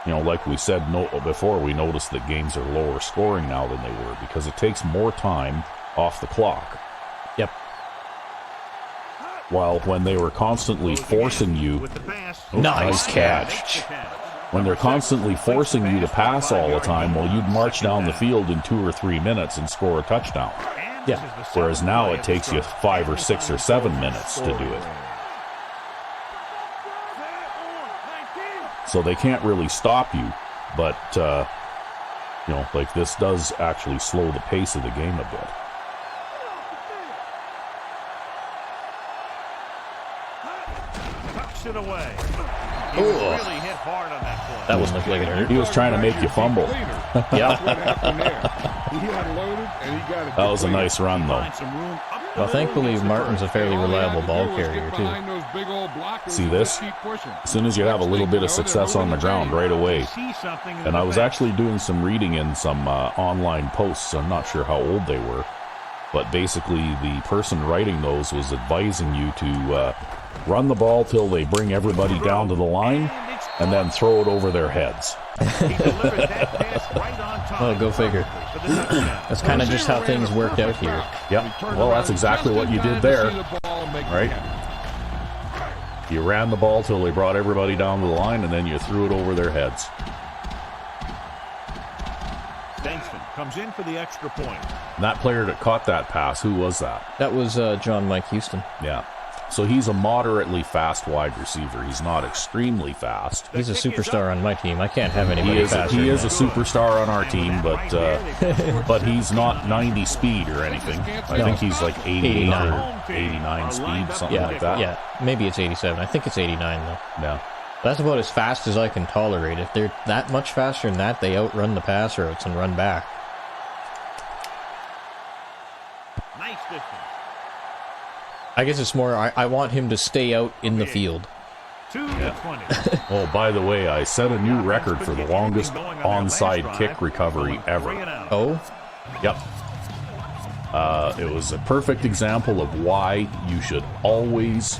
you know, like we said before, we noticed that games are lower scoring now than they were because it takes more time off the clock. Yep. While when they were constantly forcing you... Nice catch. When they're constantly forcing you to pass all the time, well, you'd march down the field in 2 or 3 minutes and score a touchdown. Yeah. Whereas now it takes you 5 or 6 or 7 minutes to do it. So they can't really stop you, but, you know, like this does actually slow the pace of the game a bit. Tucks it away. He was really hit hard on that play. That wouldn't look like it hurt. He was trying to make you fumble. Yeah. That was a nice run, though. Well, thankfully, Martin's a fairly reliable ball carrier, too. See this? As soon as you have a little bit of success on the ground right away. And I was actually doing some reading in some online posts. I'm not sure how old they were. But basically, the person writing those was advising you to run the ball till they bring everybody down to the line and then throw it over their heads. Oh, go figure. That's kind of just how things worked out here. Yep. Well, that's exactly what you did there. Right? You ran the ball till they brought everybody down to the line, and then you threw it over their heads. Benston comes in for the extra point. And that player that caught that pass, who was that? That was John Mike Houston. Yeah. So he's a moderately fast wide receiver. He's not extremely fast. He's a superstar on my team. I can't have anybody faster. He is a superstar on our team, but he's not 90 speed or anything. I think he's like 89 or 89 speed, something like that. Yeah, maybe it's 87. I think it's 89, though. Yeah. That's about as fast as I can tolerate. If they're that much faster than that, they outrun the pass routes and run back. Nice distance. I guess it's more, I want him to stay out in the field. 2-20. Oh, by the way, I set a new record for the longest onside kick recovery ever. Oh? Yep. It was a perfect example of why you should always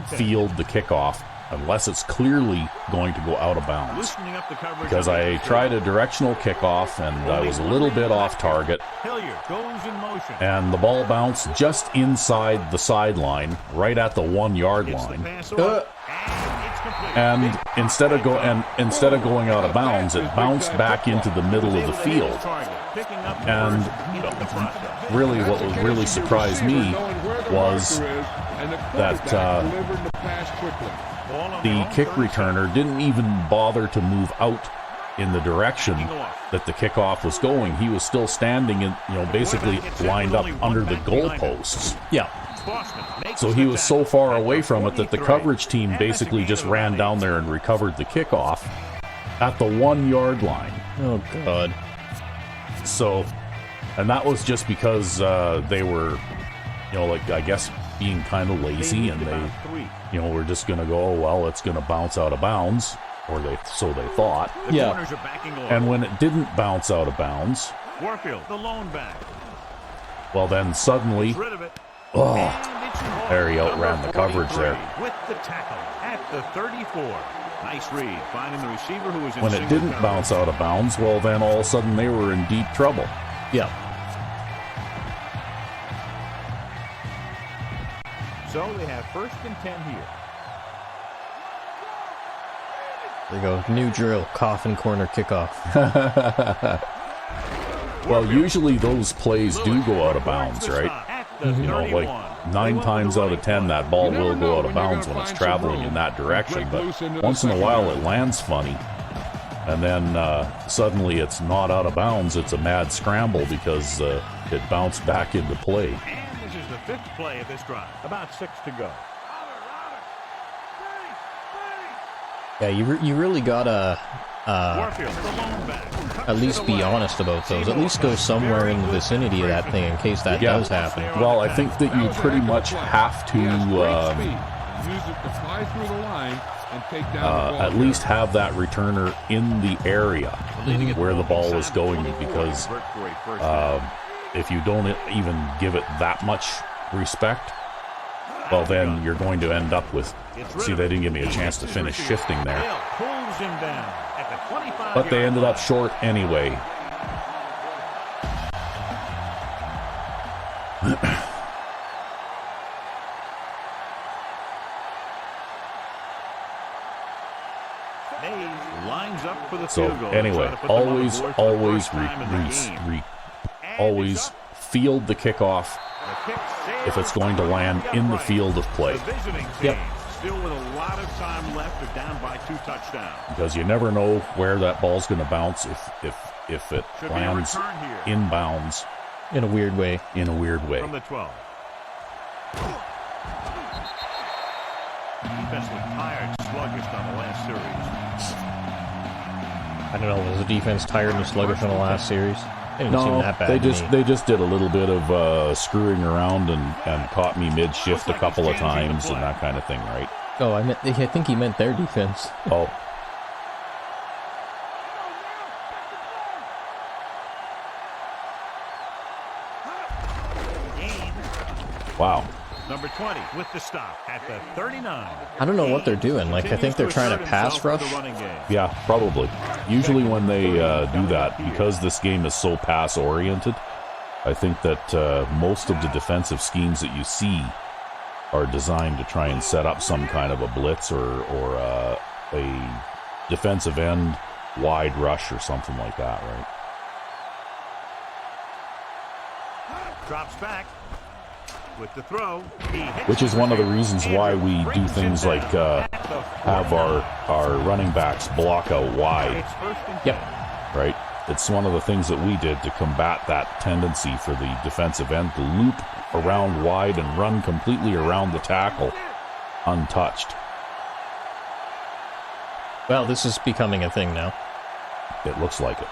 field the kickoff unless it's clearly going to go out of bounds. Because I tried a directional kickoff and I was a little bit off target. And the ball bounced just inside the sideline, right at the 1 yard line. And instead of going out of bounds, it bounced back into the middle of the field. And really, what really surprised me was that the kick returner didn't even bother to move out in the direction that the kickoff was going. He was still standing and, basically lined up under the goalposts. Yeah. So he was so far away from it that the coverage team basically just ran down there and recovered the kickoff at the 1 yard line. Oh, God. So, and that was just because they were, I guess being kind of lazy, and they, were just going to go, oh, well, it's going to bounce out of bounds, or so they thought. Yeah. And when it didn't bounce out of bounds, Warfield, the lone back. Well, then suddenly, Gets rid of it. oh, And it's involved. there he outran Number the coverage 43 there. With the tackle at the 34. Nice read, finding the receiver who was in When it single didn't coverage. bounce out of bounds, well, then all of a sudden they were in deep trouble. Yeah. So they have 1st and 10 here. There you go. New drill. Coffin corner kickoff. Well, usually those plays do go out of bounds, right? At the You know, 31. like 9 times out of 10, that ball will go out of bounds when it's traveling in that direction. But once in a while, it lands funny. And then suddenly it's not out of bounds. It's a mad scramble because it bounced back into play. And this is the 5th play of this drive. About 6 to go. Yeah, you really gotta Warfield, the lone back. at least be honest about those. At least go somewhere in the vicinity of that thing in case that Yeah. does happen. Well, I think that you pretty much have to Use it to fly through the line and take down the ball. at least have that returner in the area where the ball is going, because if you don't even give it that much respect, well, then you're going to end up with... See, they didn't give me a chance to finish shifting there. Pulls him down at the 25. But they ended up short anyway. Lines up for the So field goal. anyway, Try to put them on the always, board for the always, first time in the game. always field the kickoff The kick sails if it's going to land in the field of play. The visiting team Yep. still with a lot of time left. They're down by 2 touchdowns. Because you never know where that ball's going to bounce if it Should be a lands return here. inbounds In a weird way. in a weird way. From the 12. Defensively tired, sluggish on the last series. I don't know, was the defense tired and sluggish in the last series? It didn't seem No, that bad they to just me. they just did a little bit of screwing around and caught me mid shift a couple of times and that kind of thing, right? Oh, I think he meant their defense. Oh, wow. Number 20 with the stop at the 39. I don't know what they're doing. Like, I think they're trying to pass rush. Yeah, probably. Usually when they do that, because this game is so pass-oriented, I think that most of the defensive schemes that you see are designed to try and set up some kind of a blitz or a defensive end wide rush or something like that, right? Drops back with the throw. Which is one of the reasons why we do things like have our running backs block out wide, Yep. right? It's one of the things that we did to combat that tendency for the defensive end to loop around wide and run completely around the tackle untouched. Well, this is becoming a thing now. It looks like it.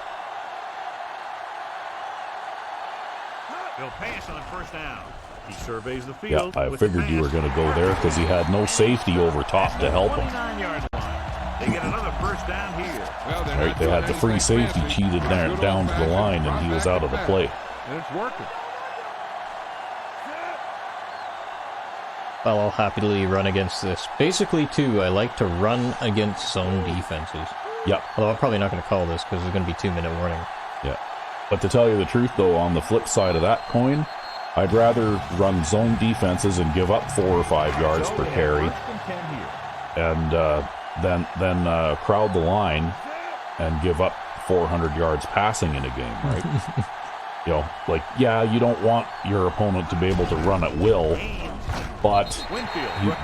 They'll pass on 1st down. He surveys the Yeah, field. I with the figured you were pass. going to go there because he had no safety over top to help him. 29-yard line. They get another 1st down here. Well, they're Right, not they doing had the free anything safety fancy. cheated down Good to the old-fashioned line, and he was run out of the back play. to back. And it's working. Well, I'll happily run against this. Basically, too, I like to run against zone defenses. Yep. Although I'm probably not going to call this because there's going to be 2-minute warning. Yeah. But to tell you the truth, though, on the flip side of that coin, I'd rather run zone defenses and give up 4 or 5 yards per carry, 1st and 10 here. and then crowd the line and give up 400 yards passing in a game, right? You know, like, yeah, you don't want your opponent to be able to run at will, but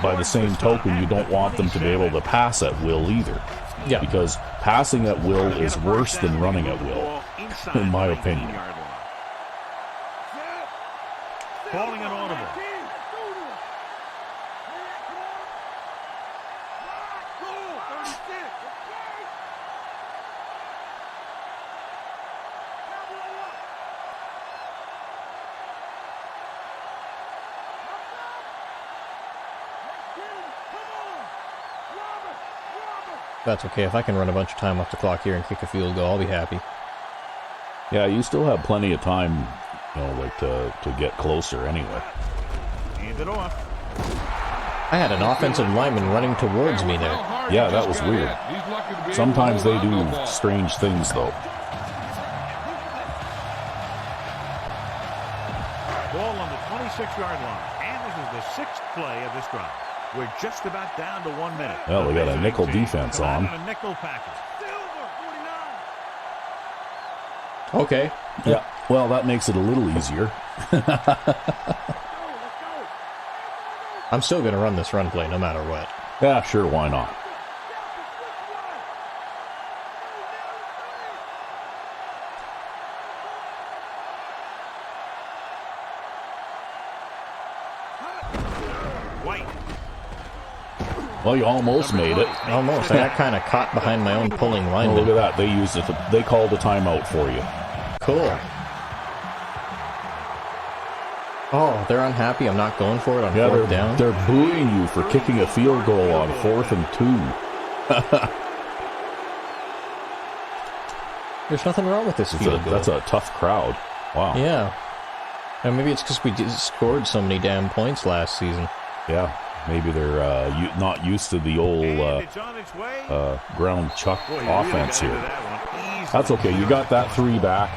by the same token, you don't want them to be able to pass at will either. Yeah. Because passing at will is worse than running at will, in my opinion. Calling an audible. That's okay. If I can run a bunch of time off the clock here and kick a field goal, I'll be happy. Yeah, you still have plenty of time, you know, like to get closer anyway. Hand it off. I had an offensive lineman running towards me there. Yeah, that was weird. Sometimes they do strange things, though. Ball on the 26-yard line. And this is the 6th play of this drive. We're just about down to 1 minute. Well, we got a nickel defense on. A nickel package. Okay. Yeah, well, that makes it a little easier. I'm still going to run this run play no matter what. Yeah, sure, why not? White. Well, you almost made it. Almost. I got kind of caught behind my own pulling Oh, lineman. look at that. They used it. They called a timeout for you. Cool. Oh, they're unhappy. I'm not going for it on Yeah, fourth down. they're booing you for kicking a field goal on 4th and 2. There's nothing wrong with this field goal. That's a tough crowd. Wow. Yeah. And maybe it's because we scored so many damn points last season. Yeah. Maybe they're not used to the old It's on its way. ground chuck Boy, you offense really here. got into that one easily. That's okay. You got that 3 back.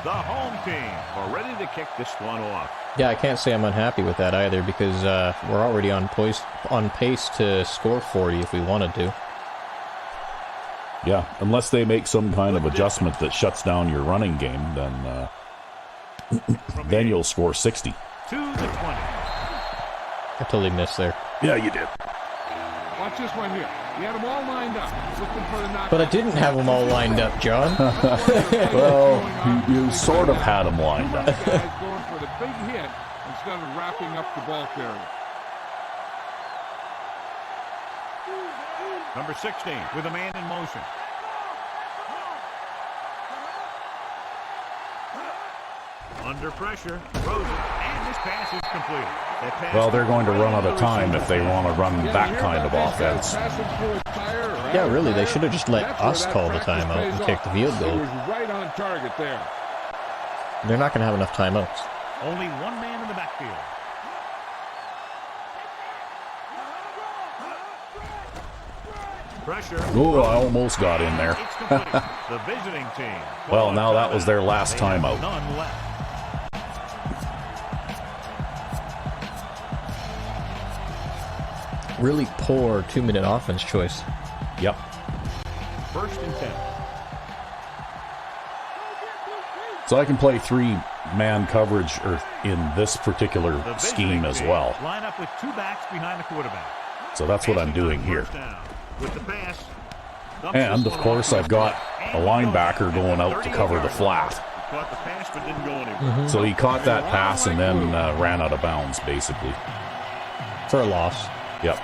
The home team are ready to kick this one off. Yeah, I can't say I'm unhappy with that either because we're already on pace to score 40 if we wanted to. Yeah, unless they make some kind of adjustment that shuts down your running game, then you'll score 60. To the 20. I totally missed there. Yeah, you did. Watch this one here. You had them all lined up, looking for the knock. But I didn't have them all lined up, John. Well, you sort of had them lined up. Guys going for the big hit instead of wrapping up the ball carrier. Number 16 with a man in motion. Under pressure, throws it, and this pass is completed. That pass Well, they're going to run out of time if they want to run that kind of offense. Yeah, really, they should have just let us call the timeout and kick the field It goal. was right on target there. They're not going to have enough timeouts. Only one man in the backfield. Pressure. Oh, I almost got in there. It's complete. The visiting team. Well, now that was their last They have timeout. None left. Really poor 2-minute offense choice. Yep. 1st and 10. So I can play 3-man coverage in this particular The scheme visiting as team well. Line up with 2 backs behind the quarterback. So that's what I'm doing here. First down. With the pass. Dumps And, this of one course, off I've got and a linebacker going out to cover the flat. Caught the pass but didn't go anywhere. So he caught that pass and then ran out of bounds, basically. For a loss. Yep.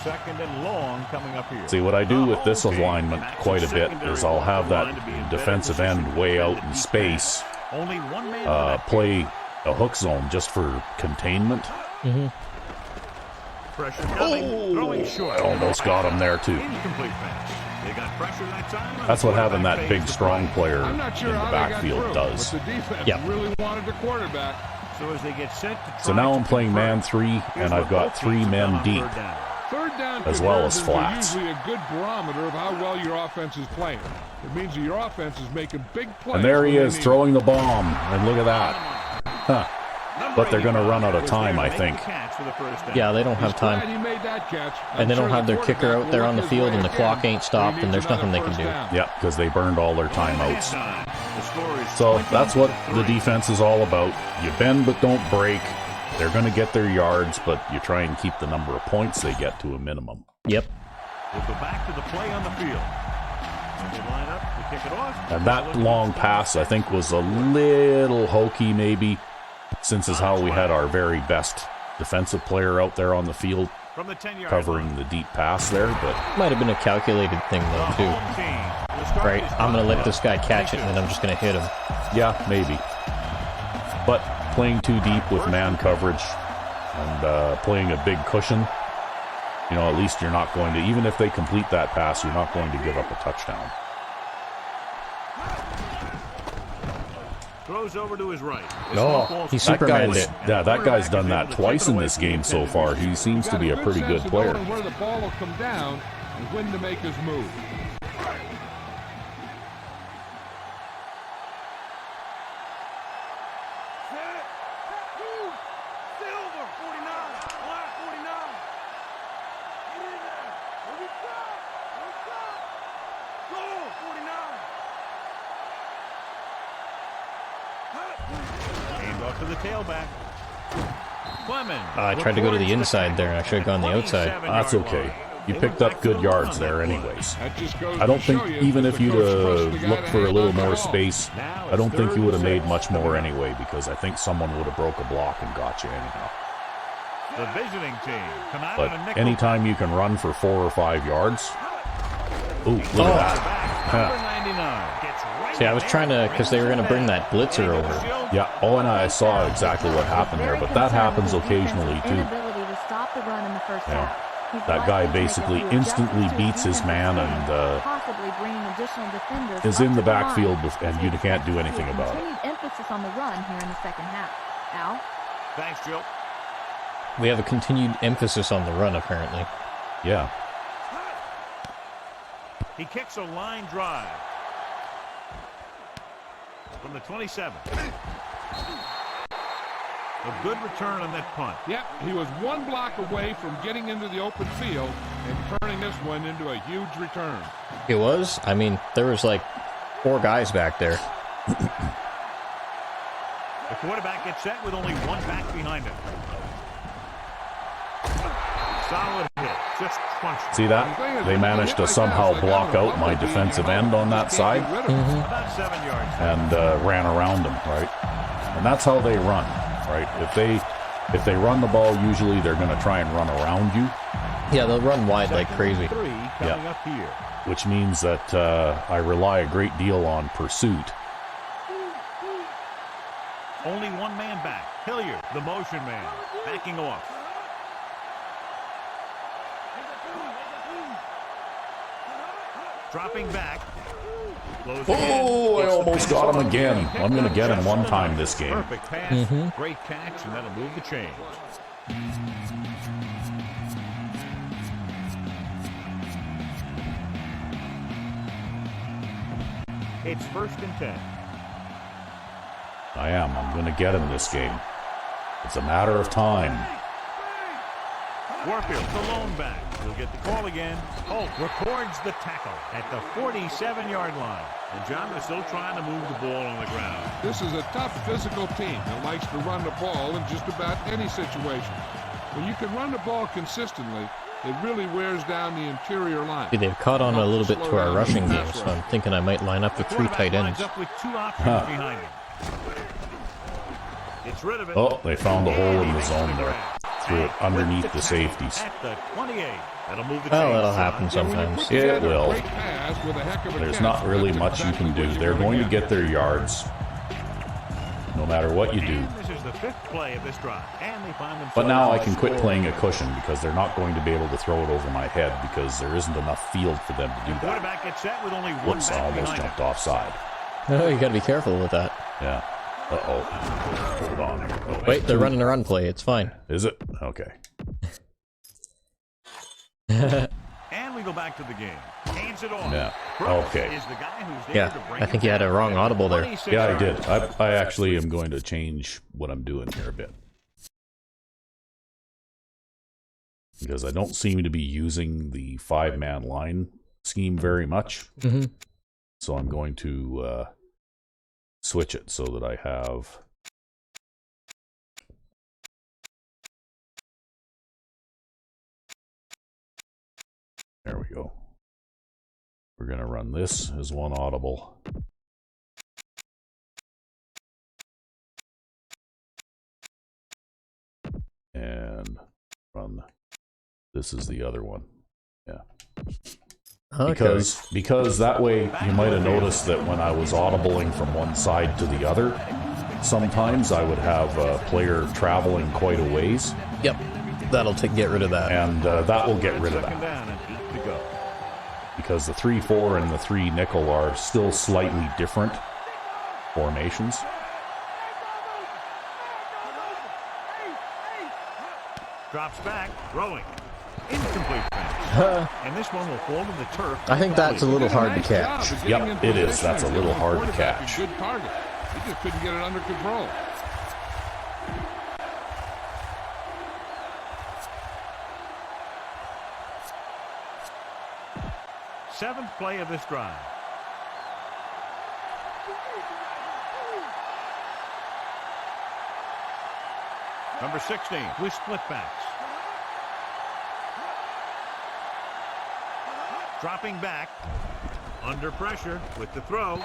2nd and long coming up here. See, what I do with this alignment quite a bit is I'll have that defensive end way out in space, Only one man in the backfield. play a hook zone just for containment. Pressure coming, throwing short. Almost got him there, too. Incomplete pass. They got pressure that time. That's what having that big, strong player I'm in not the sure how they got backfield through, does. but the defense Yep. really wanted the quarterback. So as they get set to So try now to I'm playing convert, man 3, here's and I've what got both 3 teams have done men on deep. third down. Third down As well as conversions flats. are usually a good barometer of how well your offense is playing. It means that your offense is making big plays. And there he when they is, need throwing the bomb. And look at that. Huh. Number But they're going to 81 run out of was time, there I to think. make the catch for the first down. Yeah, they don't it. have He's glad time. he made that catch. And they I'm don't sure have their the kicker quarterback out there will on the look his field, way and the again. clock ain't stopped, and there's nothing they can do. Yep, because they burned all their timeouts. Time. The score is So that's what the 20-3. defense is all about. You bend but don't break. They're going to get their yards, but you try and keep the number of points they get to a minimum. Yep. We'll go back to the play on the field. And they line up to kick it off. And that long pass, I think, was a little hokey, maybe, since is how we had our very best defensive player out there on the field From the 10-yard covering line. the deep pass there. But Might have been a calculated thing, The though, too. home team will start Right? this I'm going to let drive this guy catch it, and then I'm just going to hit him. yeah, maybe. But playing too deep with man coverage and playing a big cushion, you know, at least you're not going to, even if they complete that pass, you're not going to give up a touchdown. Throws over to his right. Oh, he Supermaned it. Yeah, that guy's done that twice in this game so far. He seems to be a pretty good player. Where the ball will come down and when to make his move. To the tailback. I tried to go to the inside there. I should have gone the outside. That's okay. You picked up good yards there anyways. I don't think, even if you'd looked for a little more space, I don't think you would have made much more anyway, because I think someone would have broke a block and got you anyhow. The visiting team come out But on a nickel. anytime you can run for 4 or 5 yards, ooh, look at that. Number 99 gets right. See, I was trying to, because they were going to bring that blitzer over. Yeah, oh, and I saw exactly what happened there, but that happens occasionally too. Yeah. That guy basically instantly beats his man and is in the backfield, and you can't do anything about it. Emphasis on the run here in the second half. Al? Thanks, Joe. We have a continued emphasis on the run, apparently. Yeah. He kicks a line drive from the 27. A good return on that punt. Yep, he was one block away from getting into the open field and turning this one into a huge return. It was? I mean, there was like 4 guys back there. The quarterback gets set with only one back behind him. Solid hit. Just crunched. See that? They managed to somehow block out my defensive end on that side About 7 yards. and ran around him, right? And that's how they run, right? If they run the ball, usually they're going to try and run around you. Yeah, they'll run wide like crazy. 3 coming up here. Which means that I rely a great deal on pursuit. Only one man back. Hilliard, the motion man, backing off. Dropping back. Oh, I almost got him again. I'm going to get him one time this game. Perfect pass, great catch, and that'll move the chains. It's 1st and 10. I am. I'm going to get him this game. It's a matter of time. Warfield, the lone back. He'll get the call again. Holt records the tackle at the 47-yard line. And John, they're still trying to move the ball on the ground. This is a tough physical team that likes to run the ball in just about any situation. When you can run the ball consistently, it really wears down the interior line. See, they've caught on a little bit to our rushing game, so I'm thinking I might line up with 3 tight ends. Up with 2 options behind him. It's rid of it. Oh, they found a hole in the zone there. Threw it underneath the safeties. At the 28. That'll move the Well, chains. that'll happen sometimes. It will. Great pass with a heck of a There's catch. not really much you can do. They're going to get their yards, no matter what you do. And this is the 5th play of this drive. And they find themselves But now I on can the quit score. playing a cushion because they're not going to be able to throw it over my head because there isn't enough field for them to do that. Quarterback gets set with only one Whoops, I back almost behind jumped him. offside. Oh, you gotta be careful with that. Yeah. Uh-oh. Hold on. Oh, Wait, they're running a run play. It's fine. Is it? Okay. And we go back to the game. Hands it off. Yeah. Brooks Okay. is the guy who's there Yeah, to bring I think it you had a down. wrong audible there. 26 Yeah, I yards. did. I actually am going to change what I'm doing here a bit. Because I don't seem to be using the 5-man line scheme very much. Mm-hmm. So I'm going to switch it so that I have... There we go. We're going to run this as one audible. And run this is the other one. Yeah. Okay. Because that way you might have noticed that when I was audibling from one side to the other, sometimes I would have a player traveling quite a ways, Yep. That'll get rid of that. and that will get rid of Second that. down and 8 to go. Because the 3-4 and the 3 nickel are still slightly different formations. Drops back, throwing. Incomplete pass. And this one will fall to the turf. I think that's a little hard to catch. Yep, it is. That's a little hard to catch. Good target. He just couldn't get it under control. Seventh play of this drive. Number 16 with split backs. Dropping back. Under pressure with the throw.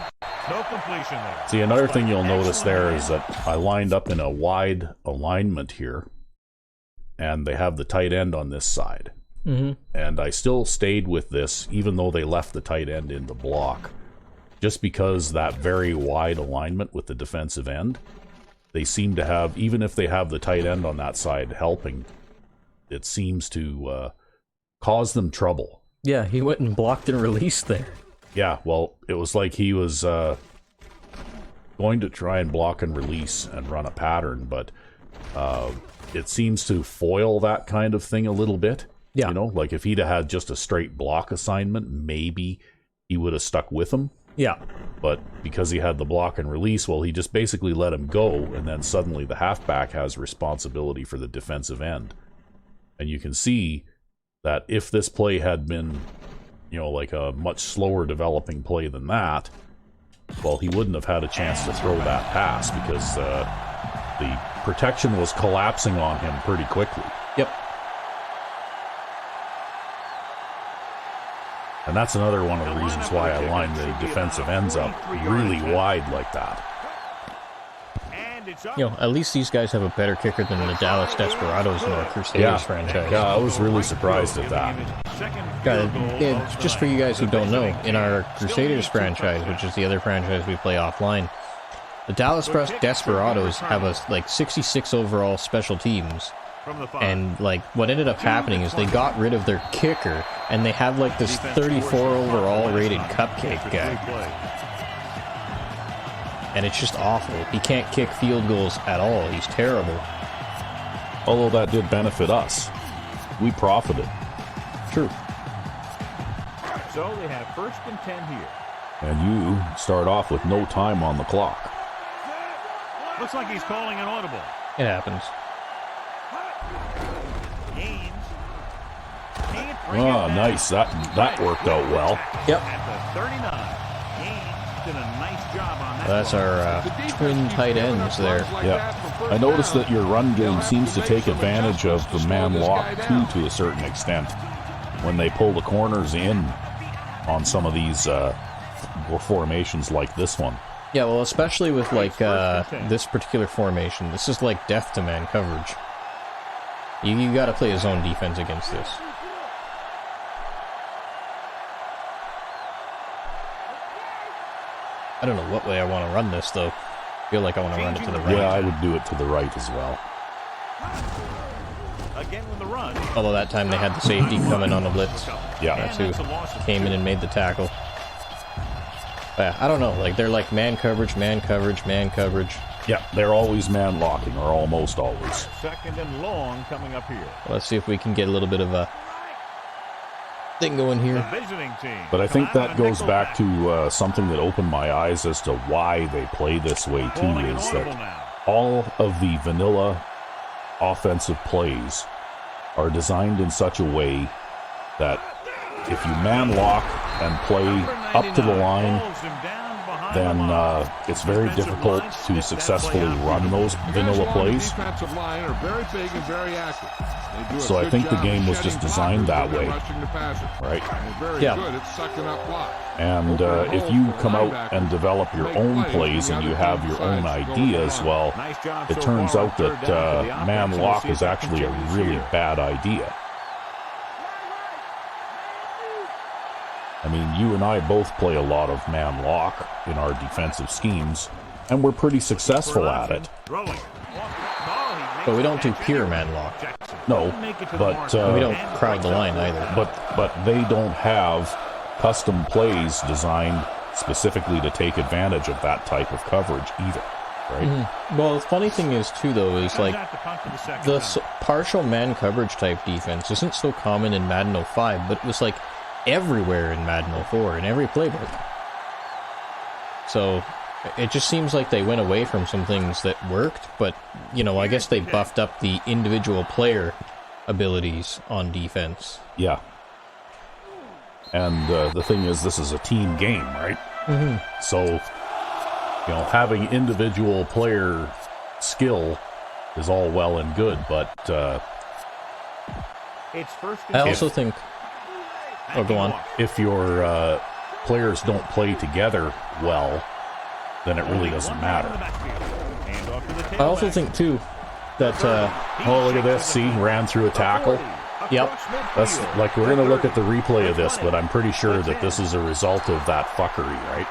No completion there. See, another thing you'll notice there is that I lined up in a wide alignment here, and they have the tight end on this side. Mm-hmm. And I still stayed with this, even though they left the tight end in the block, just because that very wide alignment with the defensive end, they seem to have, even if they have the tight end on that side helping, it seems to cause them trouble. Yeah, he went and blocked and released there. Yeah, well, it was like he was going to try and block and release and run a pattern, but it seems to foil that kind of thing a little bit. Yeah. You know, like if he'd have had just a straight block assignment, maybe he would have stuck with him. Yeah. But because he had the block and release, well, he just basically let him go, and then suddenly the halfback has responsibility for the defensive end. And you can see that if this play had been, you know, like a much slower developing play than that, well, he wouldn't have had a chance to throw that pass because the protection was collapsing on him pretty quickly. Yep. And that's another one of the reasons why I line the defensive ends up really wide like that. You know, at least these guys have a better kicker than the Dallas Desperados in our Crusaders franchise. Yeah, I was really surprised at that. Yeah, just for you guys who don't know, in our Crusaders franchise, which is the other franchise we play offline, the Dallas Desperados have a, like 66 overall special teams. And like what ended up happening is they got rid of their kicker and they have like this 34 overall rated cupcake guy. And it's just awful. He can't kick field goals at all. He's terrible. Although that did benefit us. We profited. True. So they have 1st and 10 here. And you start off with no time on the clock. Looks like he's calling an audible. It happens. Oh, nice. That worked out well. Yep. At the 39. Gaines did a nice job on that. That's our twin tight ends there. Yeah. I noticed that your run game seems to take advantage of the man lock too, to a certain extent, when they pull the corners in on some of these formations like this one. Yeah, well, especially with like this particular formation. This is like death to man coverage. You got to play a zone defense against this. I don't know what way I want to run this, though. I feel like I want to run it to the right. Yeah, I would do it to the right as well. Again with the run. Although that time they had the safety coming on the blitz. Yeah. That's who came in and made the tackle. But yeah, I don't know. Like, they're like man coverage, man coverage, man coverage. Yeah, they're always man locking, or almost always. 2nd and long coming up here. Let's see if we can get a little bit of a thing going here. The visiting team. But I think that goes back to something that opened my eyes as to why they play this way too, is that all of the vanilla offensive plays are designed in such a way that if you man lock and play up to the line, then it's very difficult to successfully run those vanilla plays. So I think the game was just designed that way, right? Yeah. And if you come out and develop your own plays and you have your own ideas, well, it turns out that man lock is actually a really bad idea. I mean, you and I both play a lot of man lock in our defensive schemes, and we're pretty successful at it. But we don't do pure man lock. No, but we don't crowd the line either. But they don't have custom plays designed specifically to take advantage of that type of coverage either. right? Well, the funny thing is, too, though, is like At the punt for the second the down. partial man coverage type defense isn't so common in Madden 05, but it was like everywhere in Madden 04 in every playbook. So it just seems like they went away from some things that worked, but you know, I guess they buffed up the individual player abilities on defense. Yeah. And the thing is, this is a team game, right? So, you know, having individual player skill is all well and good, but It's first and I also think... Oh, go on. if your players don't play together well, then it really doesn't matter. I also think, too, that... Oh, look at this. See, ran through a tackle. Yep. That's like, we're going to look at the replay of this, but I'm pretty sure that this is a result of that fuckery, right?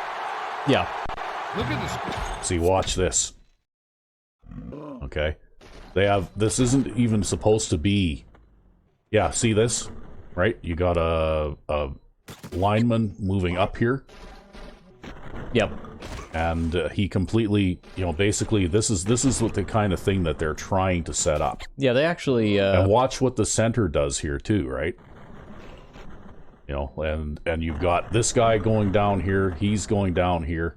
Yeah. Look at this. See, watch this. Okay. This isn't even supposed to be... Yeah, see this? Right? You got a lineman moving up here. Yep. And he completely, you know, basically this is what the kind of thing that they're trying to set up. Yeah, they actually... And watch what the center does here too, right? You know, and you've got this guy going down here, he's going down here.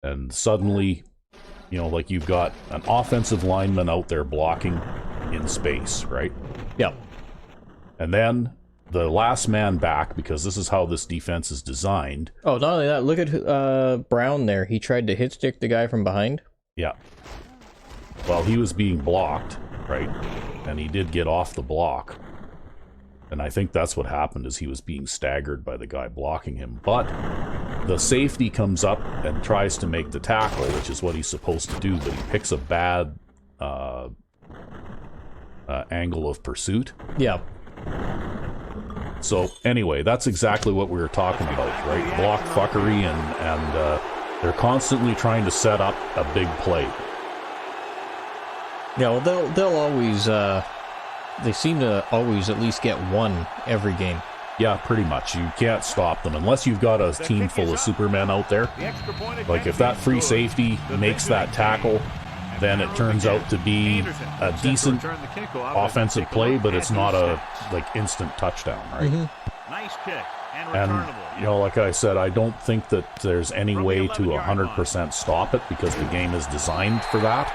And suddenly, you know, like you've got an offensive lineman out there blocking in space, right? Yep. And then the last man back, because this is how this defense is designed. Oh, not only that, look at Brown there. He tried to hit stick the guy from behind. Yeah. Well, he was being blocked, right? And he did get off the block. And I think that's what happened, is he was being staggered by the guy blocking him. But the safety comes up and tries to make the tackle, which is what he's supposed to do, but he picks a bad angle of pursuit. Yeah. So anyway, that's exactly what we were talking about, right? Block fuckery, and they're constantly trying to set up a big play. Yeah, well, they'll always, they seem to always at least get one every game. Yeah, pretty much. You can't stop them unless you've got a team full of Supermen out there. Like if that free safety makes that tackle, then it turns out to be a decent offensive play, but it's not a like instant touchdown, right? Nice kick and And returnable. you know, like I said, I don't think that there's any way to 100% stop it, because the game is designed for that.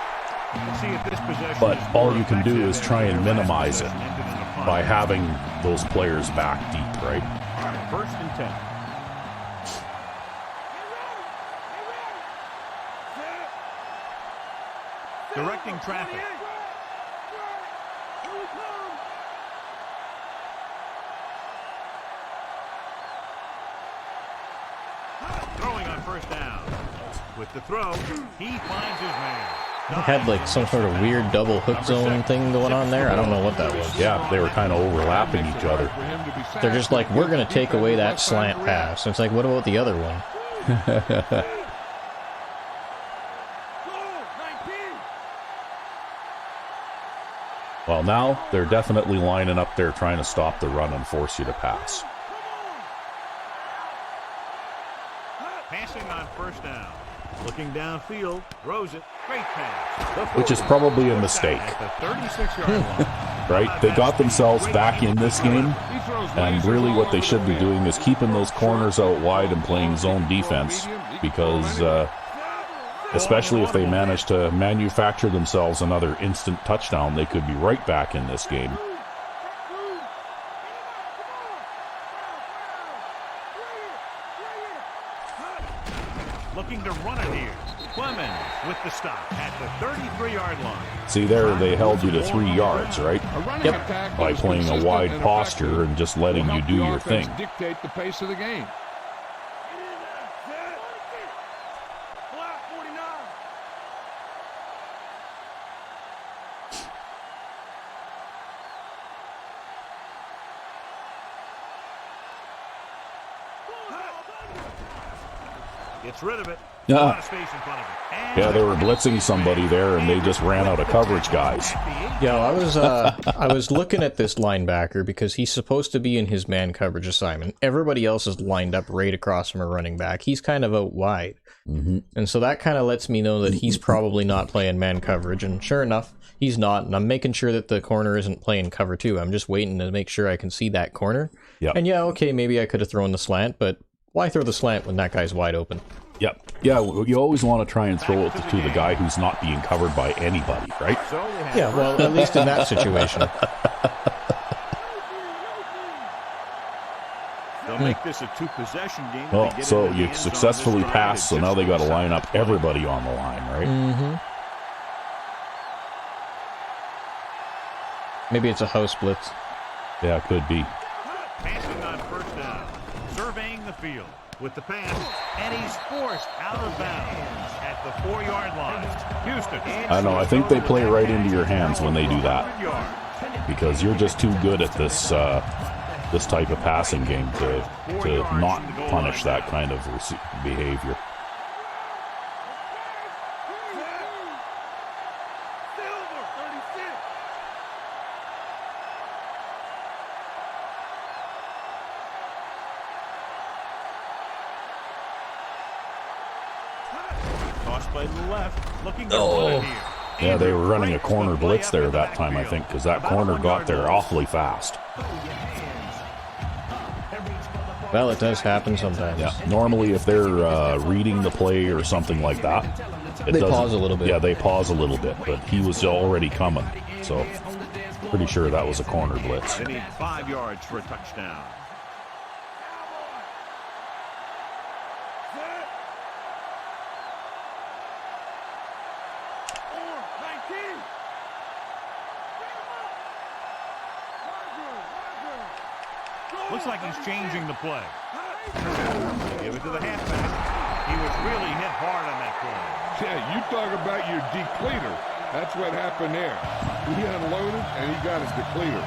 See if this possession But is all more you can do effective is try and than minimize it ended in the punt. by having those players back deep, right? First and 10. Directing traffic. Throwing on first down. With the throw, he finds his man. They had like some sort of weird double hook zone thing going on there. I don't know what that was. Yeah, they were kind of overlapping each other. They're just like, we're going to take away that slant pass. And it's like, what about the other one? Well, now they're definitely lining up there trying to stop the run and force you to pass. Passing on first down. Looking downfield, throws it. Great pass. Which is probably a mistake, At the 36-yard line. right? They got themselves back in this game, and really what they should be doing is keeping those corners out wide and playing zone defense, because especially if they manage to manufacture themselves another instant touchdown, they could be right back in this game. Looking to run it here. Clemens with the stop at the 33-yard line. See there, they held you to 3 yards, right? Yep. By playing a wide posture and just letting you do your thing. Dictate the pace of the game. Gets rid of it. Yeah, yeah, they were blitzing somebody there, and they just ran out of coverage, guys. Yeah, I was looking at this linebacker because he's supposed to be in his man coverage assignment. Everybody else is lined up right across from a running back. He's kind of out wide. And so that kind of lets me know that he's probably not playing man coverage, and sure enough, he's not, and I'm making sure that the corner isn't playing cover two. I'm just waiting to make sure I can see that corner. Yep. And yeah, okay, maybe I could have thrown the slant, but why throw the slant when that guy's wide open? Yep. Yeah, you always want to try and throw it to the guy who's not being covered by anybody, right? Yeah, well, at least in that situation. They'll make this a two-possession game. Well, so you successfully pass, so now they got to line up everybody on the line, right? Maybe it's a house blitz. Yeah, it could be. Passing on first down. Surveying the field with the pass, and he's forced out of bounds at the 4-yard line. Houston. I don't know, I think they play right into your hands when they do that. Because you're just too good at this this type of passing game to not punish that kind of behavior. Yeah, they were running a corner blitz there that time, I think, because that corner got there awfully fast. Well, it does happen sometimes. Yeah, normally if they're reading the play or something like that, they pause a little bit. Yeah, they pause a little bit, but he was already coming, so pretty sure that was a corner blitz. They need 5 yards for a touchdown. Looks like he's changing the play. Give it to the halfback. He was really hit hard on that play. Yeah, you talk about your depleter. That's what happened there. He unloaded, and he got his depleter.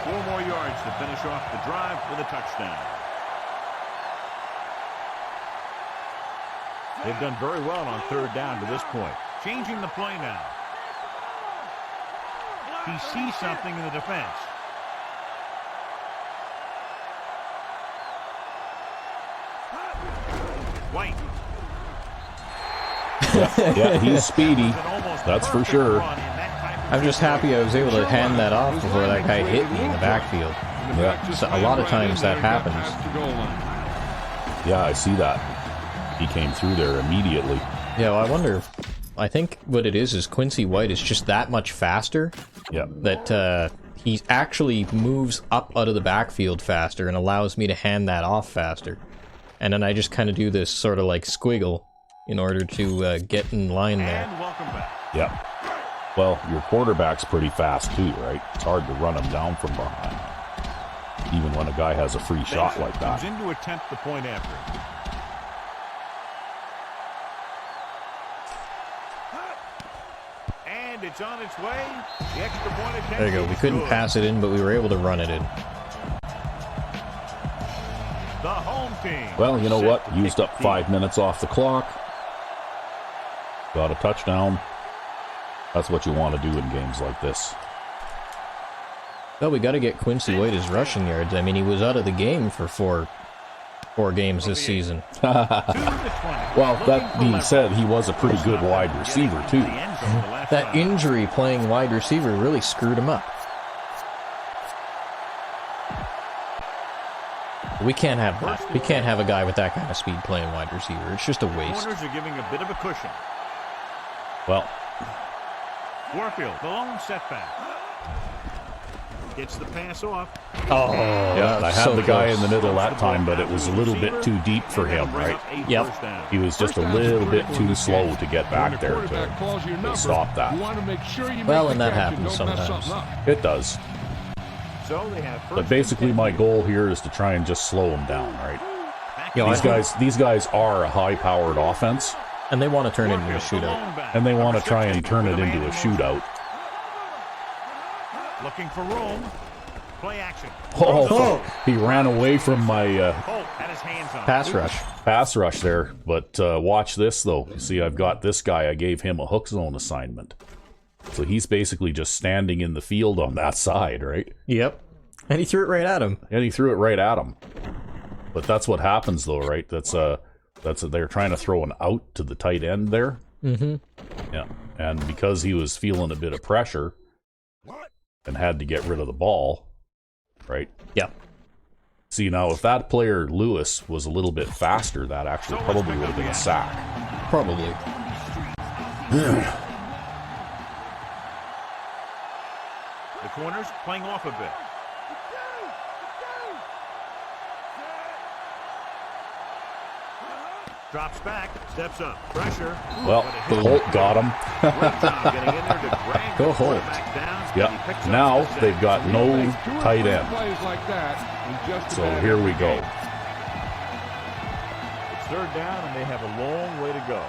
4 more yards to finish off the drive with a touchdown. They've done very well on 3rd down to this point. Changing the play now. He sees something in the defense. White. Yeah, he's speedy. That's for sure. I'm just happy I was able to hand that off before that guy hit me in the backfield. Yeah. So a lot of times that happens. Yeah, I see that. He came through there immediately. Yeah, well, I wonder. I think what it is Quincy White is just that much faster. Yeah. That he actually moves up out of the backfield faster and allows me to hand that off faster. And then I just kind of do this sort of like squiggle in order to get in line there. And welcome back. Yeah. Well, your quarterback's pretty fast too, right? It's hard to run him down from behind. Even when a guy has a free shot like that. Comes in to attempt the point after. And it's on its way. The extra point attempt. There you go. We couldn't pass it in, but we were able to run it in. The home team. Well, you know what? Used up 5 minutes off the clock. Got a touchdown. That's what you want to do in games like this. Well, we got to get Quincy White his rushing yards. I mean, he was out of the game for four games this season. Well, that being said, he was a pretty good wide receiver, too. That injury playing wide receiver really screwed him up. We can't have that. We can't have a guy with that kind of speed playing wide receiver. It's just a waste. Corners are giving a bit of a cushion. Well, Warfield, the lone setback. Gets the pass off. Oh, yeah, I had so the guy close. in the middle that time, but it was a little bit too deep for him, right? Yep. He was just a little bit too slow to get back there to stop that. Well, and that happens sometimes. It does. So they have first But basically my goal here is to try and just slow him down, right? You know, These guys are a high-powered offense, and they want to turn it into a shootout. and they want to try and turn it into a shootout. Looking for room. Play action. Oh, he ran away from my Holt had his hands on. pass rush there. But watch this, though. See, I've got this guy. I gave him a hook zone assignment. So he's basically just standing in the field on that side, right? Yep. And he threw it right at him. But that's what happens, though, right? They're trying to throw an out to the tight end there. Mm-hmm. Yeah. And because he was feeling a bit of pressure and had to get rid of the ball, right? Yeah. See, now, if that player, Lewis, was a little bit faster, that actually probably would have been a sack. Probably. The corners playing off a bit. Drops back, steps up, pressure. Well, Holt got him. Go Holt. Yeah. Now they've got no tight end. So here we go. It's third down, and they have a long way to go.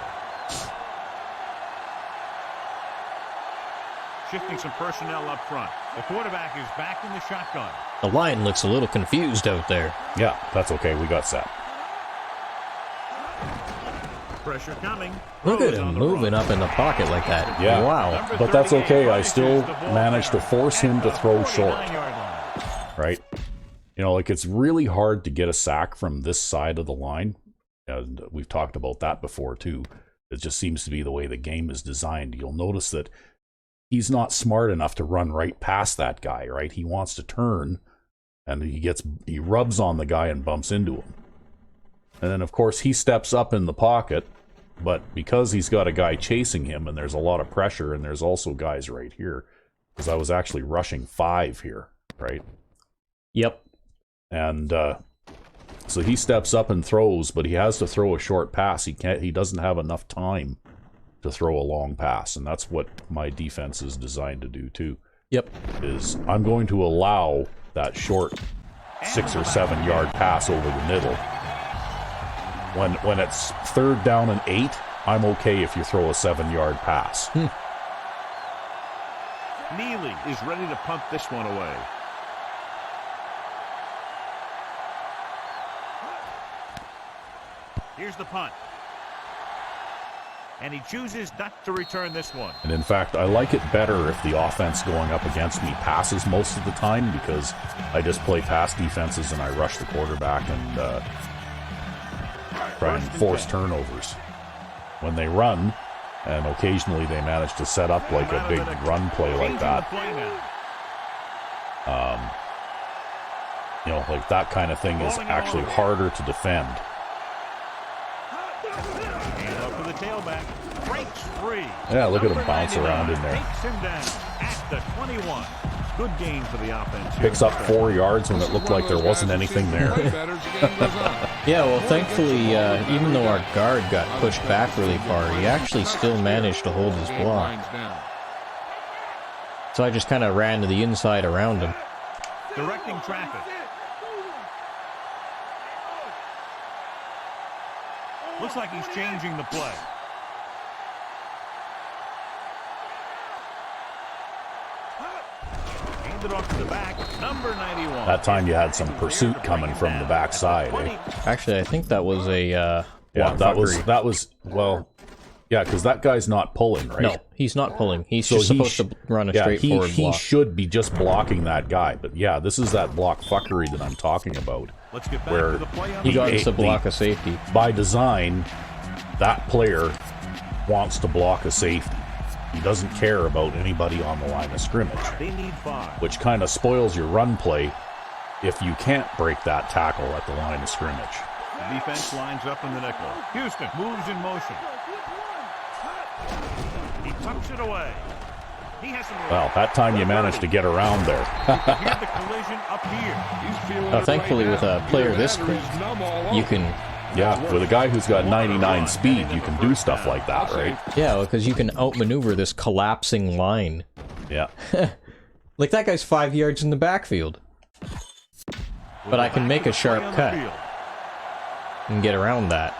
Shifting some personnel up front. The quarterback is back in the shotgun. The line looks a little confused out there. Yeah, that's okay. We got set. Pressure coming. Look at him moving up in the pocket like that. Yeah. Wow. But that's okay. I still managed to force him to throw short. Right? You know, like, it's really hard to get a sack from this side of the line. And we've talked about that before, too. It just seems to be the way the game is designed. You'll notice that he's not smart enough to run right past that guy, right? He wants to turn, and he rubs on the guy and bumps into him. And then, of course, he steps up in the pocket, but because he's got a guy chasing him, and there's a lot of pressure, and there's also guys right here, because I was actually rushing 5 here, right? Yep. And so he steps up and throws, but he has to throw a short pass. He doesn't have enough time to throw a long pass, and that's what my defense is designed to do too. Yep. Is I'm going to allow that short 6 or 7 yard pass over the middle. When it's third down and 8, I'm okay if you throw a 7 yard pass. Neely is ready to punt this one away. Here's the punt. And he chooses not to return this one. And in fact, I like it better if the offense going up against me passes most of the time, because I just play pass defenses and I rush the quarterback and try and force turnovers. When they run, and occasionally they manage to set up like a big run play like that, you know, like that kind of thing is actually harder to defend. And up to the tailback. Breaks free. Yeah, look at him bounce around in there. Takes him down at the 21. Good gain for the offense. Picks up 4 yards when it looked like there wasn't anything there. Yeah, well, thankfully, even though our guard got pushed back really far, he actually still managed to hold his block. So I just kind of ran to the inside around him. Directing traffic. Looks like he's changing the play. Handed off to the back, number 91. That time you had some pursuit coming from the backside, eh? Actually, I think that was a yeah, that was well, yeah, because that guy's not pulling, right? No, he's not pulling. He's just supposed to run a straightforward he block. He should be just blocking that guy, but yeah, this is that block fuckery that I'm talking about. Let's get back where to the play on He got us to block a safety. By design, that player wants to block a safety. He doesn't care about anybody on the line of scrimmage. They need 5. Which kind of spoils your run play if you can't break that tackle at the line of scrimmage. The defense lines up in the nickel. Houston moves in motion. He tucks it away. He has some. Well, that time you managed to get around there. Here's the collision up here. Thankfully, with a player this quick, you can... Yeah, with a guy who's got 99 speed, you can do stuff like that, right? Yeah, because you can outmaneuver this collapsing line. Yeah. Like, that guy's 5 yards in the backfield. But I can make a sharp cut and get around that.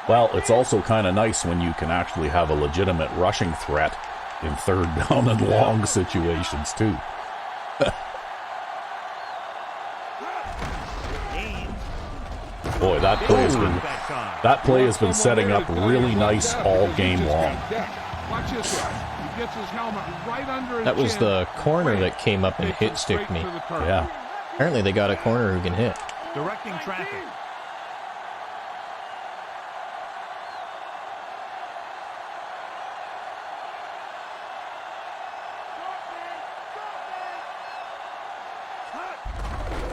Well, it's also kind of nice when you can actually have a legitimate rushing threat in third down and long situations too. Boy, that play has been setting up really nice all game long. Watch this one. He gets his helmet right under his That was chin. the corner that came up and hit stick me. Yeah. Apparently they got a corner who can hit. Directing traffic.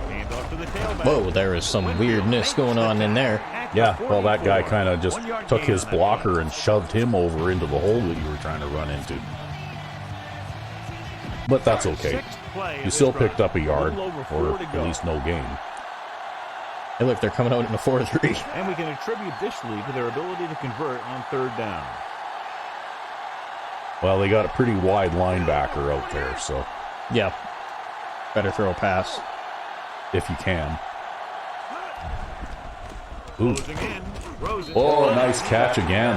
Handoff to the tailback. Whoa, there is some weirdness going on in there. Yeah, well, that guy kind of just took his blocker and shoved him over into the hole that you were trying to run into. But that's okay. You still picked up a yard, or at least no gain. Hey, look, they're coming out in a 4-3. And we can attribute this lead to their ability to convert on third down. Well, they got a pretty wide linebacker out there, so Yeah. Better throw a pass. if you can. Ooh. Closing in. Rosen. Oh, nice catch again.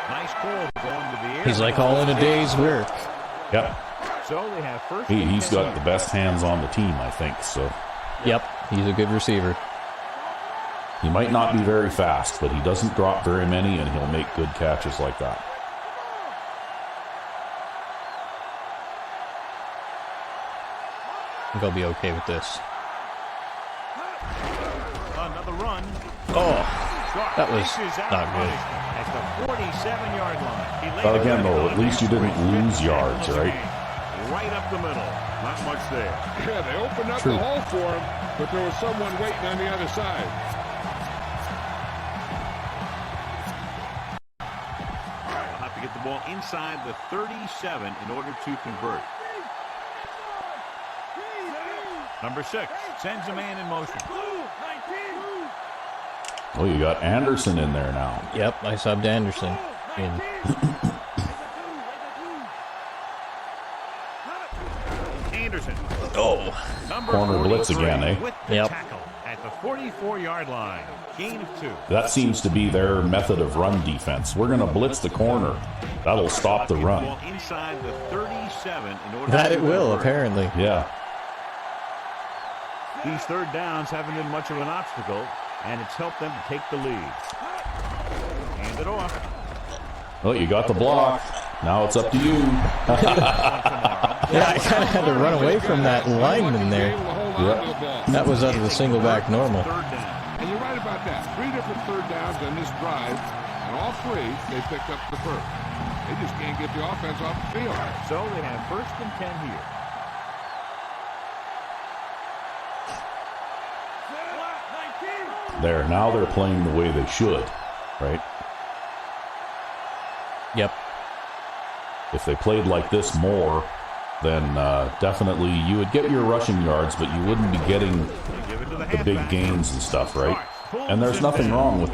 Nice call going to the air. He's like all in a day's work. Yep. So they have first. He's got the best hands on the team, I think, so Yep, he's a good receiver. he might not be very fast, but he doesn't drop very many, and he'll make good catches like that. I think I'll be okay with this. Another run. Oh, that was Dishes out not good. At the 47-yard line. He laid But it again, down though, on at least you didn't lose yards, right? Right up the middle. Not much there. Yeah, they opened up True. the hole for him, but there was someone waiting on the other side. They'll have to get the ball inside the 37 in order to convert. Number 6 sends a man in motion. Oh, you got Anderson in there now. Yep, I subbed Anderson in. Anderson. Oh, Number Corner blitz 43 again, eh? With the Yep. tackle at the 44-yard line. Gain of 2. That seems to be their method of run defense. We're going to blitz the corner. That'll stop the run. Ball inside the 37 in order that to it will, convert. apparently. Yeah. These third downs haven't been much of an obstacle, and it's helped them to take the lead. Hand it off. Well, you got the block. Now it's up to you. Yeah, I kind of had to run away from that lineman there. That was out of the single back normal. Third down. And you're right about that. 3 different third downs on this drive, and all 3 they picked up the first. They just can't get the offense off the field. So they have first and 10 here. There, now they're playing the way they should, right? Yep. If they played like this more, then definitely you would get your rushing yards, but you wouldn't be getting Give it to the the big halfback. gains and stuff, right? And there's nothing wrong with,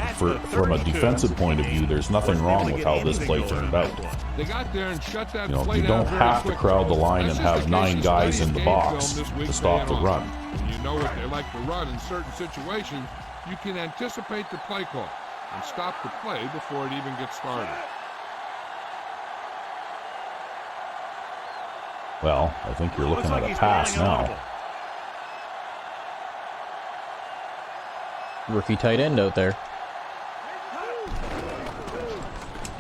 from a defensive point of view, there's nothing wrong with how this play turned out. They got there and shut that You know, play you down don't very have to quickly. crowd the line That's and just have in 9 case you guys study in the game box film this week to stop the going run. on. When you know what they like to run in certain situations, you can anticipate the play call and stop the play before it even gets started. Well, I think you're looking Looks at like a he's pass calling an now. audible. Rookie tight end out there.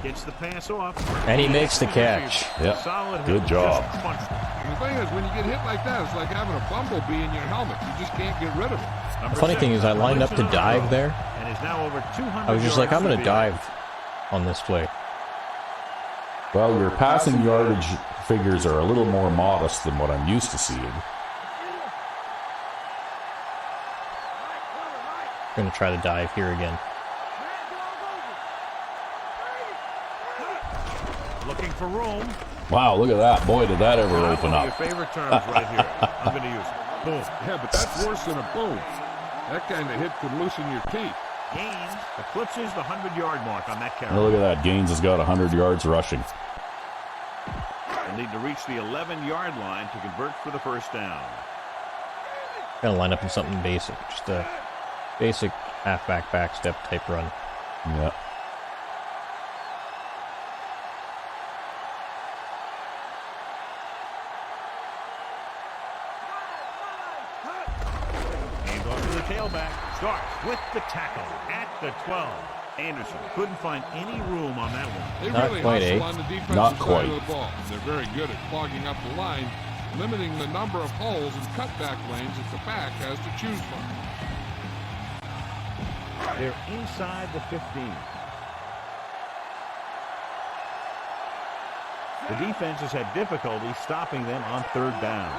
Gets the pass off. And he makes the catch. Yep, Solid good hit. job. Just punched it. And the thing is, when you get hit like that, it's like having a bumblebee in your helmet. You just can't get rid of it. Number The funny 6 thing is I lined up to moves it on the dive road, there. and is now over 200 I was just like, I'm going to yards dive on this play. Well, your passing yardage figures are a little more modest than what I'm used to seeing. Going to try to dive here again. Looking for room. Wow, look at that. Boy, did that ever open One of up. your favorite terms right here. I'm going to use it. Boom. Yeah, but that's worse than a boom. That kind of hit could loosen your teeth. Gaines eclipses the 100-yard mark on that carry. Oh, look at that. Gaines has got 100 yards rushing. They'll need to reach the 11-yard line to convert for the first down. Going to line up in something basic. Just a basic halfback backstep type run. Yeah. Starts with the tackle at the 12. Anderson couldn't find any room on that one. They Not really quite, hustle eh? on the defensive Not side quite. of the ball. They're very good at clogging up the line, limiting the number of holes and cutback lanes that the back has to choose from. They're inside the 15. The defense has had difficulty stopping them on third down.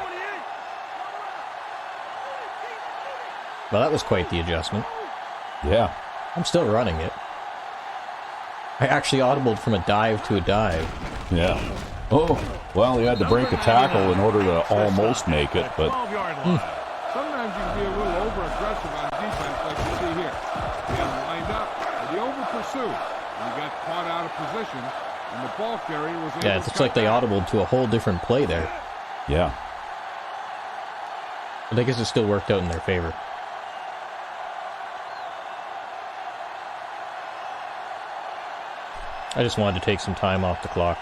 Well, that was quite the adjustment. Yeah. I'm still running it. I actually audibled from a dive to a dive. Yeah. Oh, well, he had to break a tackle in order to almost make it, but Sometimes you can be a little over-aggressive on defense like you see here. Being lined up, and the over-pursuit. And he got caught out of position, and the ball carrier was able Yeah, to it's cut like they back. audibled to a whole different play there. yeah. But I guess it still worked out in their favor. I just wanted to take some time off the clock.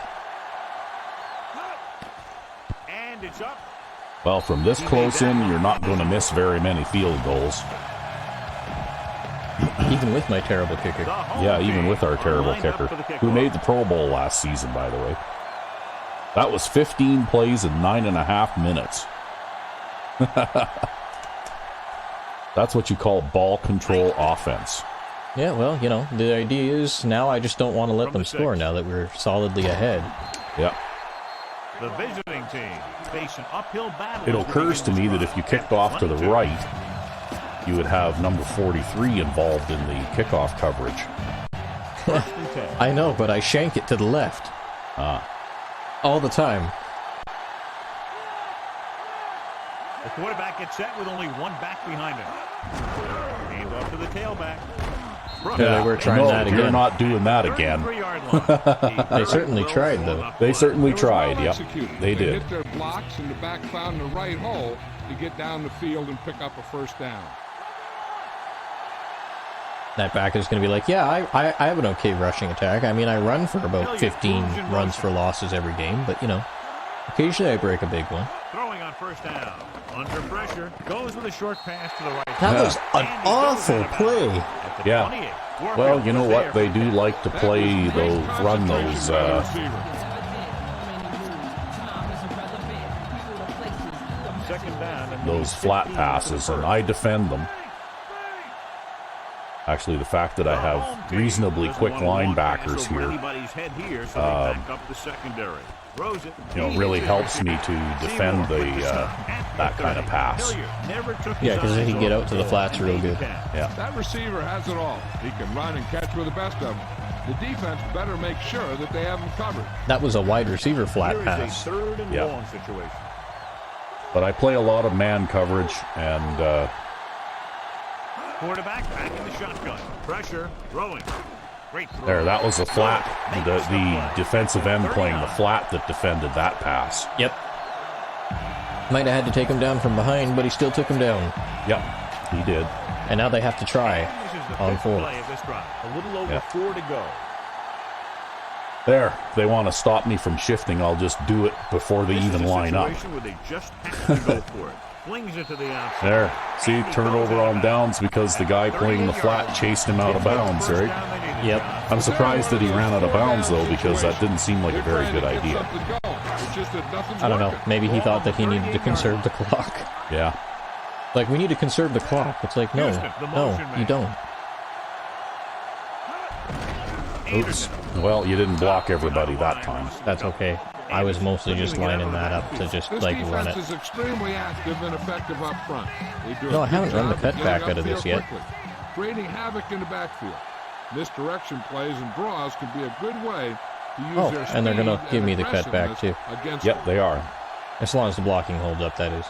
And it's up. Well, from this close in, you're not going to miss very many field goals. Even with my terrible kicker. Yeah, even with our terrible kicker, who made the Pro Bowl last season, by the way. That was 15 plays in 9.5 minutes. That's what you call ball control offense. Yeah, well, you know, the idea is now I just don't want to let them score now that we're solidly ahead. Yeah. The visiting team face an uphill battle. It occurs to me that if you kicked off to the right, you would have number 43 involved in the kickoff coverage. I know, but I shank it to the left. All the time. The quarterback gets set with only one back behind him. Hand off to the tailback. Yeah, we're trying that You're again. not doing that again. They certainly tried, though. They certainly It was tried, well yep. executed. They did. hit their blocks, and the back found the right hole to get down the field and pick up a first down. That back is going to be like, yeah, I have an okay rushing attack. I mean, I run for about 15 runs for losses every game, but, you know, occasionally I break a big one. Throwing on first down. Under pressure. Goes with a short pass to the right. That was an awful play. At the Yeah. 28. Warfield Well, you know was what? there They do like to play those, run those, second down. And those flat passes, and I defend them. Actually, the fact that I have reasonably quick linebackers here, you know, really helps me to defend the that kind of pass. Yeah, because he can get out to the flats real good. Yeah. That receiver has it all. He can run and catch with the best of them. The defense better make sure that they have him covered. That was a wide receiver flat Here is a pass. third and Yeah. long situation. But I play a lot of man coverage, and Quarterback back in the shotgun. Pressure. Throwing. Great throw. there, that was the flat, the defensive end playing the flat that defended that pass. Yep. Might have had to take him down from behind, but he still took him down. Yep, he did. And now they have to try This is the on fifth fourth. play of this drive. A little over Yeah. 4 to go. There, they want to stop me from shifting. I'll just do it before they This is even a line up. situation where they just have to go for it. Flings it to the outside. There, see, turnover on downs because the guy playing the flat chased him out of bounds, right? Yep. I'm surprised that he ran out of bounds, though, because that didn't seem like a very good idea. I don't know. Maybe he thought that he needed to conserve the clock. Yeah. Like, we need to conserve the clock. It's like, no, no, you don't. Oops. Well, you didn't block everybody that time. That's okay. I was mostly just lining that up to just, This like, defense run it. is extremely active and effective up front. They do a No, I good haven't run the job of cutback getting out of this upfield yet. quickly, creating havoc in the backfield. Misdirection plays and draws can be a good way to use Oh, their and they're gonna speed give me the aggressiveness cutback, too. against Yep, they are. As long as the blocking holds up, that is.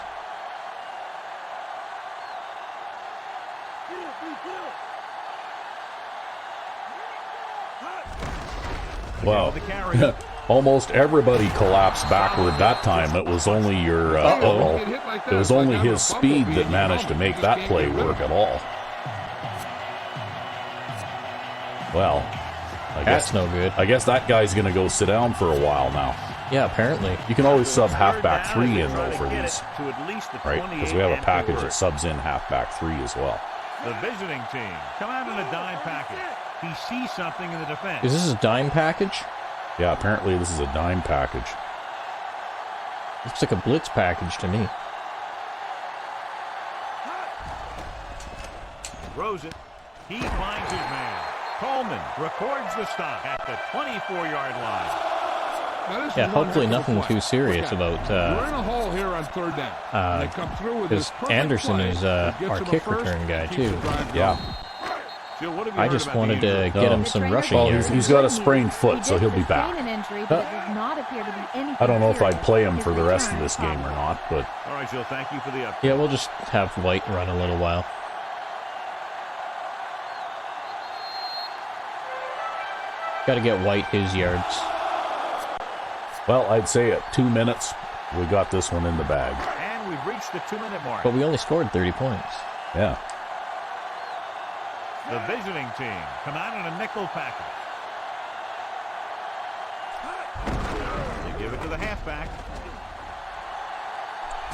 Wow. The carry. Almost everybody collapsed backward that time. It was only your, it was only his speed that managed to make that play work at all. Well, That's no good. I guess that guy's going to go sit down for a while now. Yeah, apparently. You can always sub halfback 3 in, though, for these, To at least the right? Because we have a package that subs in halfback 3 as well. The visiting team come out in a dime package. He sees something in the defense. Is this a dime package? Yeah, apparently this is a dime package. Looks like a blitz package to me. Throws it. He finds his man. Coleman records the stop at the 24-yard line. Yeah, hopefully nothing too serious about we're in a hole here on third down. They come through with this because Anderson is our kick return guy too. Yeah. I just wanted to get him some rushing Well, yards. he's got a sprained foot, so he'll be back. I don't know if I'd play him for the rest of this game or not, but... All right, Jill, thank you for the update. Yeah, we'll just have White run a little while. Got to get White his yards. Well, I'd say at 2 minutes, we got this one in the bag. And we've reached the 2-minute mark. But we only scored 30 points. Yeah. The visiting team come out in a nickel package. They give it to the halfback.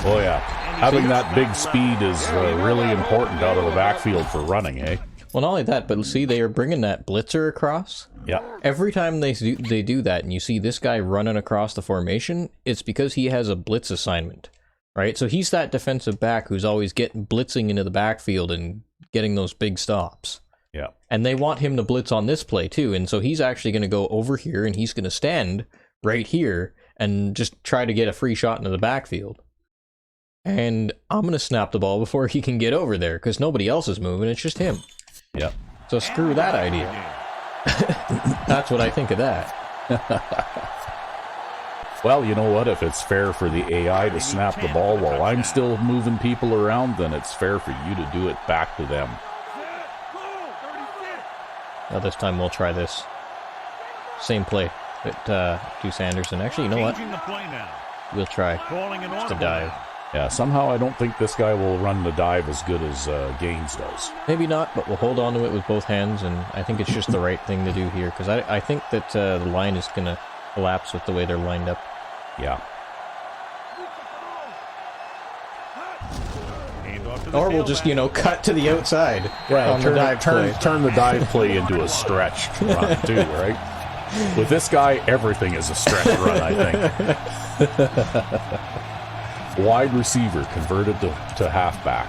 Oh, yeah. Having that big speed is really important out of the backfield for running, eh? Well, not only that, but see, they are bringing that blitzer across. Yeah. Every time they do that, and you see this guy running across the formation, it's because he has a blitz assignment, right? So he's that defensive back who's always getting blitzing into the backfield and getting those big stops. Yeah. And they want him to blitz on this play too, and so he's actually going to go over here and he's going to stand right here and just try to get a free shot into the backfield. And I'm going to snap the ball before he can get over there because nobody else is moving, it's just him. Yep. So screw that idea. That's what I think of that. Well, you know what? If it's fair for the AI to snap the ball while I'm still moving people around, then it's fair for you to do it back to them. Now this time we'll try this. Same play at Deuce Anderson. Actually, you know what? We'll try just a dive. Yeah, somehow I don't think this guy will run the dive as good as Gaines does. Maybe not, but we'll hold on to it with both hands, and I think it's just the right thing to do here, because I think that the line is going to collapse with the way they're lined up. Yeah. Or we'll just, cut to the outside on the dive play. Turn the dive play into a stretched run, too, right? With this guy, everything is a stretch run, I think. Wide receiver converted to halfback.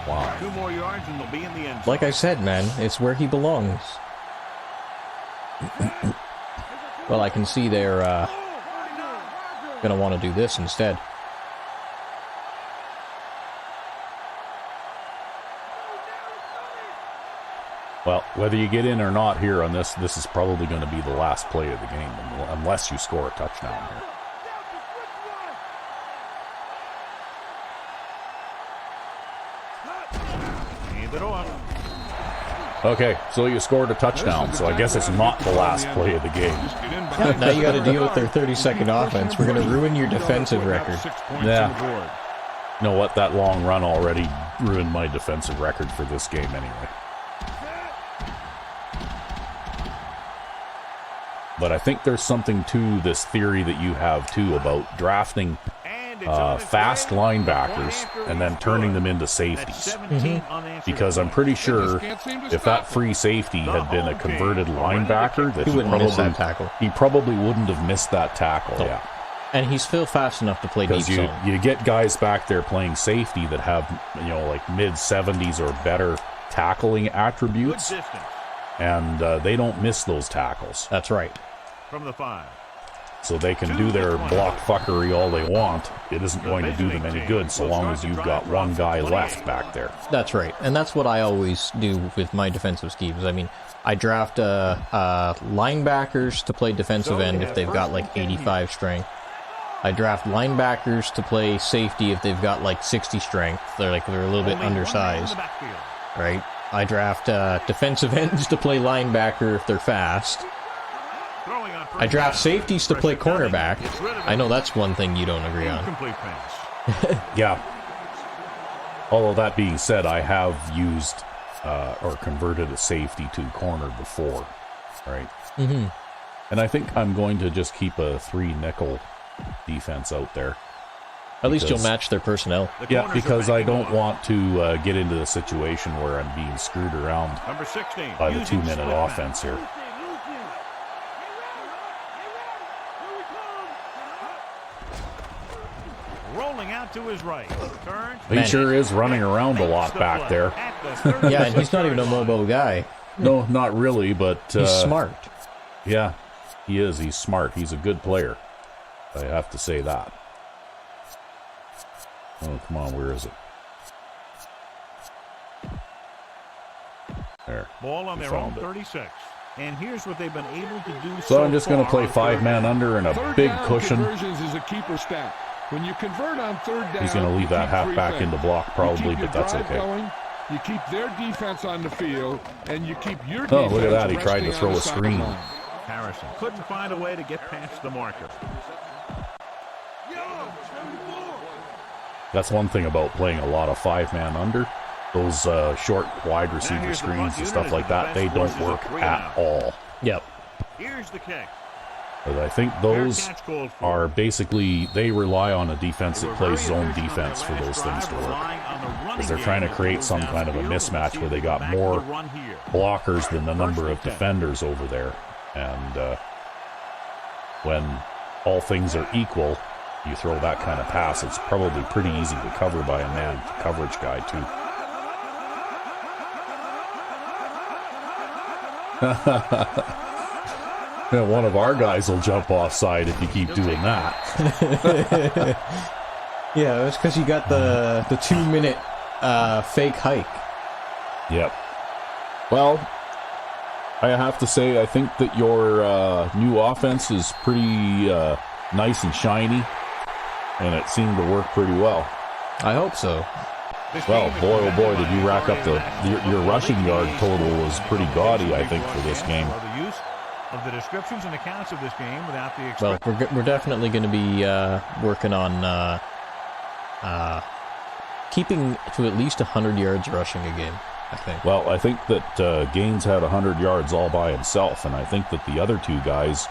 Wow. 2 more yards and they'll be in the end zone. Like I said, man, it's where he belongs. Well, I can see they're going to want to do this instead. Well, whether you get in or not here on this is probably going to be the last play of the game, unless you score a touchdown here. Okay, so you scored a touchdown, so I guess it's not the last play of the game. Now you got to deal with their 30-second offense. We're going to ruin your defensive record. Yeah. You know what? That long run already ruined my defensive record for this game anyway. But I think there's something to this theory that you have, too, about drafting fast linebackers and then turning them into safeties. Because I'm pretty sure if that free safety had been a converted linebacker, that he probably wouldn't have missed that tackle. No. Yeah. And he's still fast enough to play deep zone. You get guys back there playing safety that have, like mid-70s or better tackling attributes, and they don't miss those tackles. That's right. From the 5. So they can do their block fuckery all they want. It isn't going to do them any good so long as you've got one guy left back there. That's right. And that's what I always do with my defensive schemes. I mean, I draft linebackers to play defensive end if they've got like 85 strength. I draft linebackers to play safety if they've got like 60 strength. They're a little bit undersized. Right? I draft defensive ends to play linebacker if they're fast. I draft safeties to play cornerback. I know that's one thing you don't agree on. Yeah. Although that being said, I have used or converted a safety to corner before, right? Mm-hmm. And I think I'm going to just keep a 3 nickel defense out there. At least you'll match their personnel. Yeah, because I don't want to get into the situation where I'm being screwed around Number 16, by the 2-minute offense here. rolling out to his right. Turns. He sure is running around a lot back there. Yeah, and he's not even a mobile guy. No, not really, but... He's smart. Yeah, he is. He's smart. He's a good player. I have to say that. Oh, come on, where is it? There. Ball on their own 36. And here's what they've been able to do So I'm just going to play 5-man under and a big cushion. Conversions is a keeper stat. When you convert on third down, He's going to leave that halfback in the block probably, but that's okay. Going, you keep their defense on the field, and you keep your Oh, defense look at that. He tried to resting throw on a the screen. sideline. Harrison couldn't find a way to get past the marker. That's one thing about playing a lot of 5-man under. Those short wide receiver screens and stuff like that, they don't work at all. Yep. Here's the kick. But I think those are basically, they rely on a defense that plays zone defense for those things to work. Because they're trying to create some kind of a mismatch where they got more blockers than the number of defenders over there. And when all things are equal, you throw that kind of pass, it's probably pretty easy to cover by a man coverage guy too. Yeah, one of our guys will jump offside if you keep doing that. Yeah, that's because you got the 2-minute fake hike. Yep. Well, I have to say, I think that your new offense is pretty nice and shiny, and it seemed to work pretty well. I hope so. Well, boy, oh boy, did you rack up your rushing yard total was pretty gaudy, I think, for this game. Of the descriptions and accounts of this game without the Well, we're definitely going to be working on keeping to at least 100 yards rushing a game, I think. Well, I think that Gaines had 100 yards all by himself, and I think that the other two guys,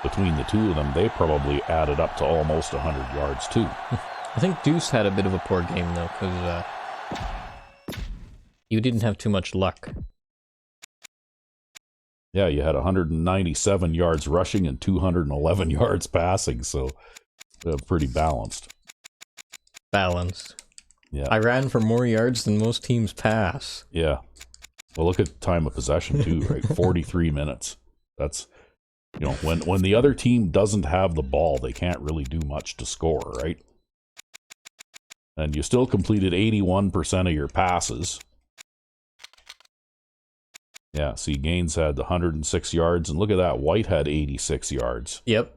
between the two of them, they probably added up to almost 100 yards too. I think Deuce had a bit of a poor game, though, because you didn't have too much luck. Yeah, you had 197 yards rushing and 211 yards passing, so pretty balanced. Balanced. Yeah. I ran for more yards than most teams pass. Yeah. Well, look at time of possession too, right? 43 minutes. That's, you know, when the other team doesn't have the ball, they can't really do much to score, right? And you still completed 81% of your passes. Yeah, see, Gaines had 106 yards, and look at that, White had 86 yards. Yep.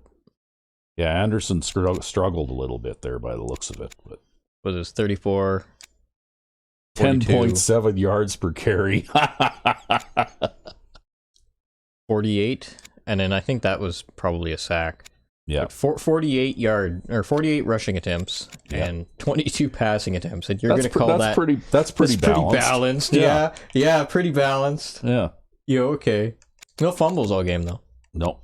Yeah, Anderson struggled a little bit there by the looks of it. But Was it 34? 10.7 yards per carry. 48, and then I think that was probably a sack. Yeah. Like 48 rushing attempts and 22 passing attempts, and you're going to call that's pretty balanced. Pretty balanced. Yeah, pretty balanced. Yeah. Yeah, okay. No fumbles all game though. No.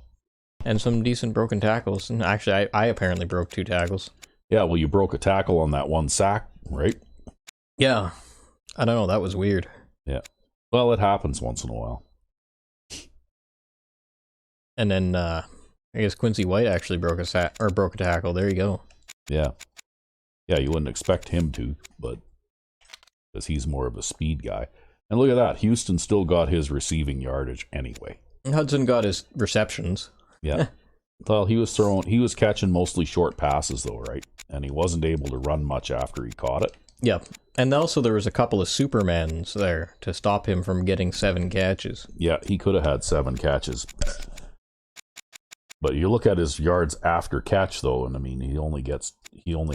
And some decent broken tackles. And actually, I apparently broke 2 tackles. Yeah, well, you broke a tackle on that one sack, right? Yeah. I don't know. That was weird. Yeah. Well, it happens once in a while. And then I guess Quincy White actually broke a tackle. There you go. Yeah. Yeah, you wouldn't expect him to, but because he's more of a speed guy. And look at that. Houston still got his receiving yardage anyway. Hudson got his receptions. Yeah. Well, he was catching mostly short passes though, right? And he wasn't able to run much after he caught it. Yep. And also there was a couple of Supermans there to stop him from getting 7 catches. Yeah, he could have had 7 catches. But you look at his yards after catch though, and I mean he only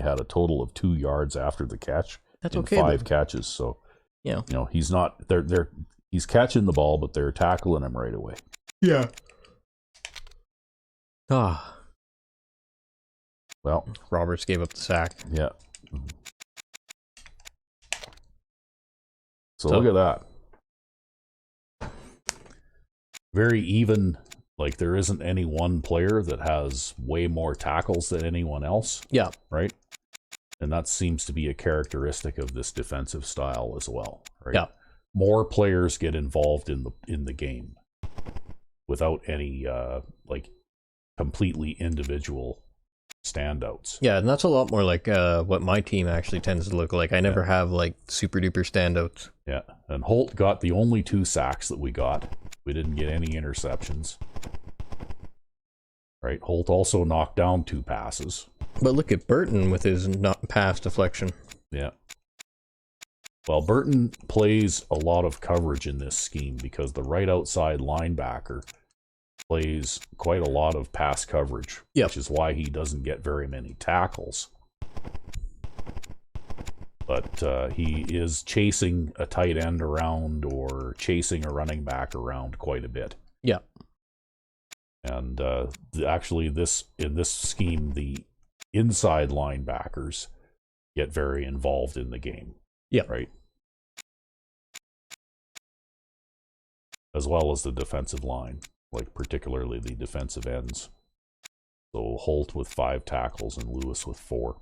had a total of 2 yards after the catch. That's in okay. 5 catches, so yeah. You know, he's not he's catching the ball, but they're tackling him right away. Yeah. Ah. Well, Roberts gave up the sack. Yeah. So look at that. Very even. Like, there isn't any one player that has way more tackles than anyone else. Yeah. Right? And that seems to be a characteristic of this defensive style as well, right? Yeah. More players get involved in the game without any like completely individual standouts. Yeah, and that's a lot more like what my team actually tends to look like. I never have like super duper standouts. Yeah, and Holt got the only 2 sacks that we got. We didn't get any interceptions. Right, Holt also knocked down 2 passes. But look at Burton with his not pass deflection. Yeah. Well, Burton plays a lot of coverage in this scheme because the right outside linebacker plays quite a lot of pass coverage, which is why he doesn't get very many tackles. But he is chasing a tight end around or chasing a running back around quite a bit. Yeah. And actually, in this scheme, the inside linebackers get very involved in the game. Yeah. Right. As well as the defensive line, like particularly the defensive ends. So Holt with 5 tackles and Lewis with 4.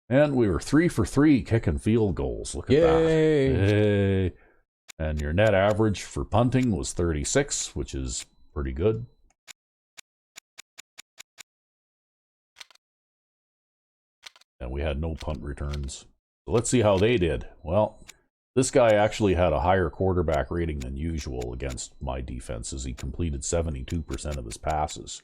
And we were 3 for 3 kicking field goals. Look at that. Yay. And your net average for punting was 36, which is pretty good. And we had no punt returns. So let's see how they did. Well, this guy actually had a higher quarterback rating than usual against my defenses. He completed 72% of his passes.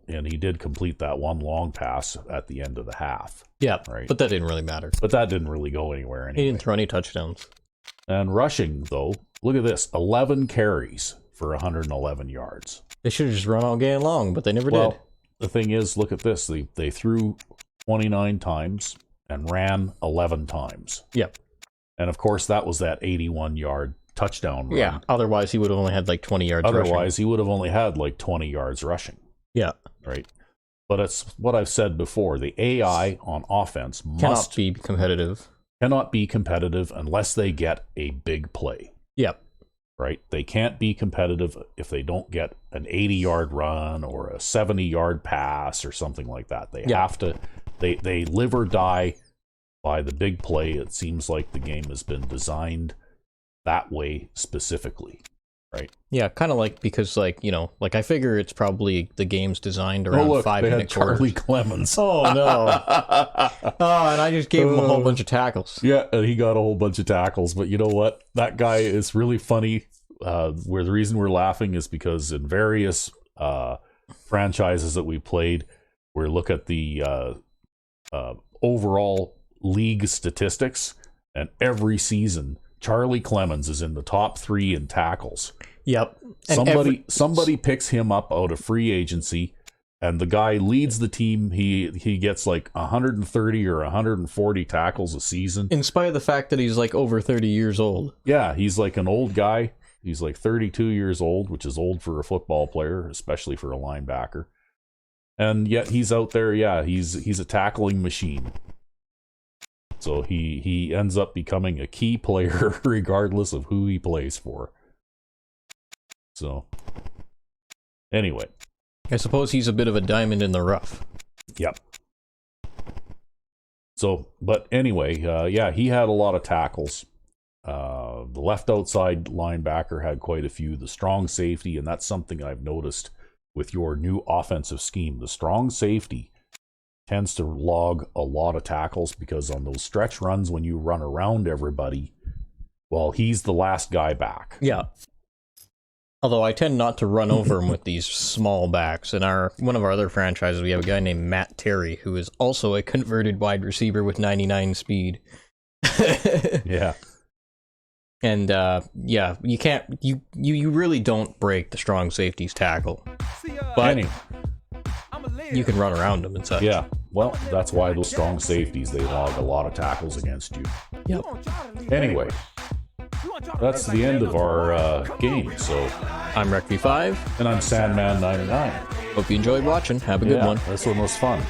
And he did complete that 1 long pass at the end of the half. Yeah, right. But that didn't really matter. But that didn't really go anywhere anyway. He didn't throw any touchdowns. And rushing, though, look at this. 11 carries for 111 yards. They should have just run all game long, but they never did. The thing is, look at this. They threw 29 times and ran 11 times. Yep. And, of course, that was that 81-yard touchdown run. Yeah, otherwise he would have only had like 20 yards rushing. Otherwise, he would have only had like 20 yards rushing. Yeah. Right. But it's what I've said before. The AI on offense cannot be competitive. Cannot be competitive unless they get a big play. Yep. Right? They can't be competitive if they don't get an 80-yard run or a 70-yard pass or something like that. They have to, they live or die by the big play. It seems like the game has been designed that way specifically. Right. Yeah, kind of like, because like, you know, like I figure it's probably the game's designed around 5 they minute had Charlie Clemens. Oh no. Oh, and I just gave him a whole bunch of tackles. Yeah, and he got a whole bunch of tackles, but you know what? That guy is really funny. Where the reason we're laughing is because in various franchises that we played, we look at the overall league statistics, and every season Charlie Clemens is in the top 3 in tackles. Yep. Somebody picks him up out of free agency, and the guy leads the team. He gets like 130 or 140 tackles a season. In spite of the fact that he's like over 30 years old. Yeah, he's like an old guy. He's like 32 years old, which is old for a football player, especially for a linebacker. And yet he's out there, he's a tackling machine. So he ends up becoming a key player regardless of who he plays for. So, anyway. I suppose he's a bit of a diamond in the rough. Yep. So, but anyway, he had a lot of tackles. The left outside linebacker had quite a few. The strong safety, and that's something I've noticed with your new offensive scheme. The strong safety tends to log a lot of tackles because on those stretch runs when you run around everybody, well, he's the last guy back. Yeah. Although I tend not to run over him with these small backs. In one of our other franchises, we have a guy named Matt Terry, who is also a converted wide receiver with 99 speed. Yeah. And you can't, you really don't break the strong safety's tackle. But anyway, you can run around them and such. Yeah, well, that's why those strong safeties, they log a lot of tackles against you. Yep. Anyway, that's the end of our game. So I'm RecV5. And I'm Sandman99. Hope you enjoyed watching. Have a good one. This one was fun.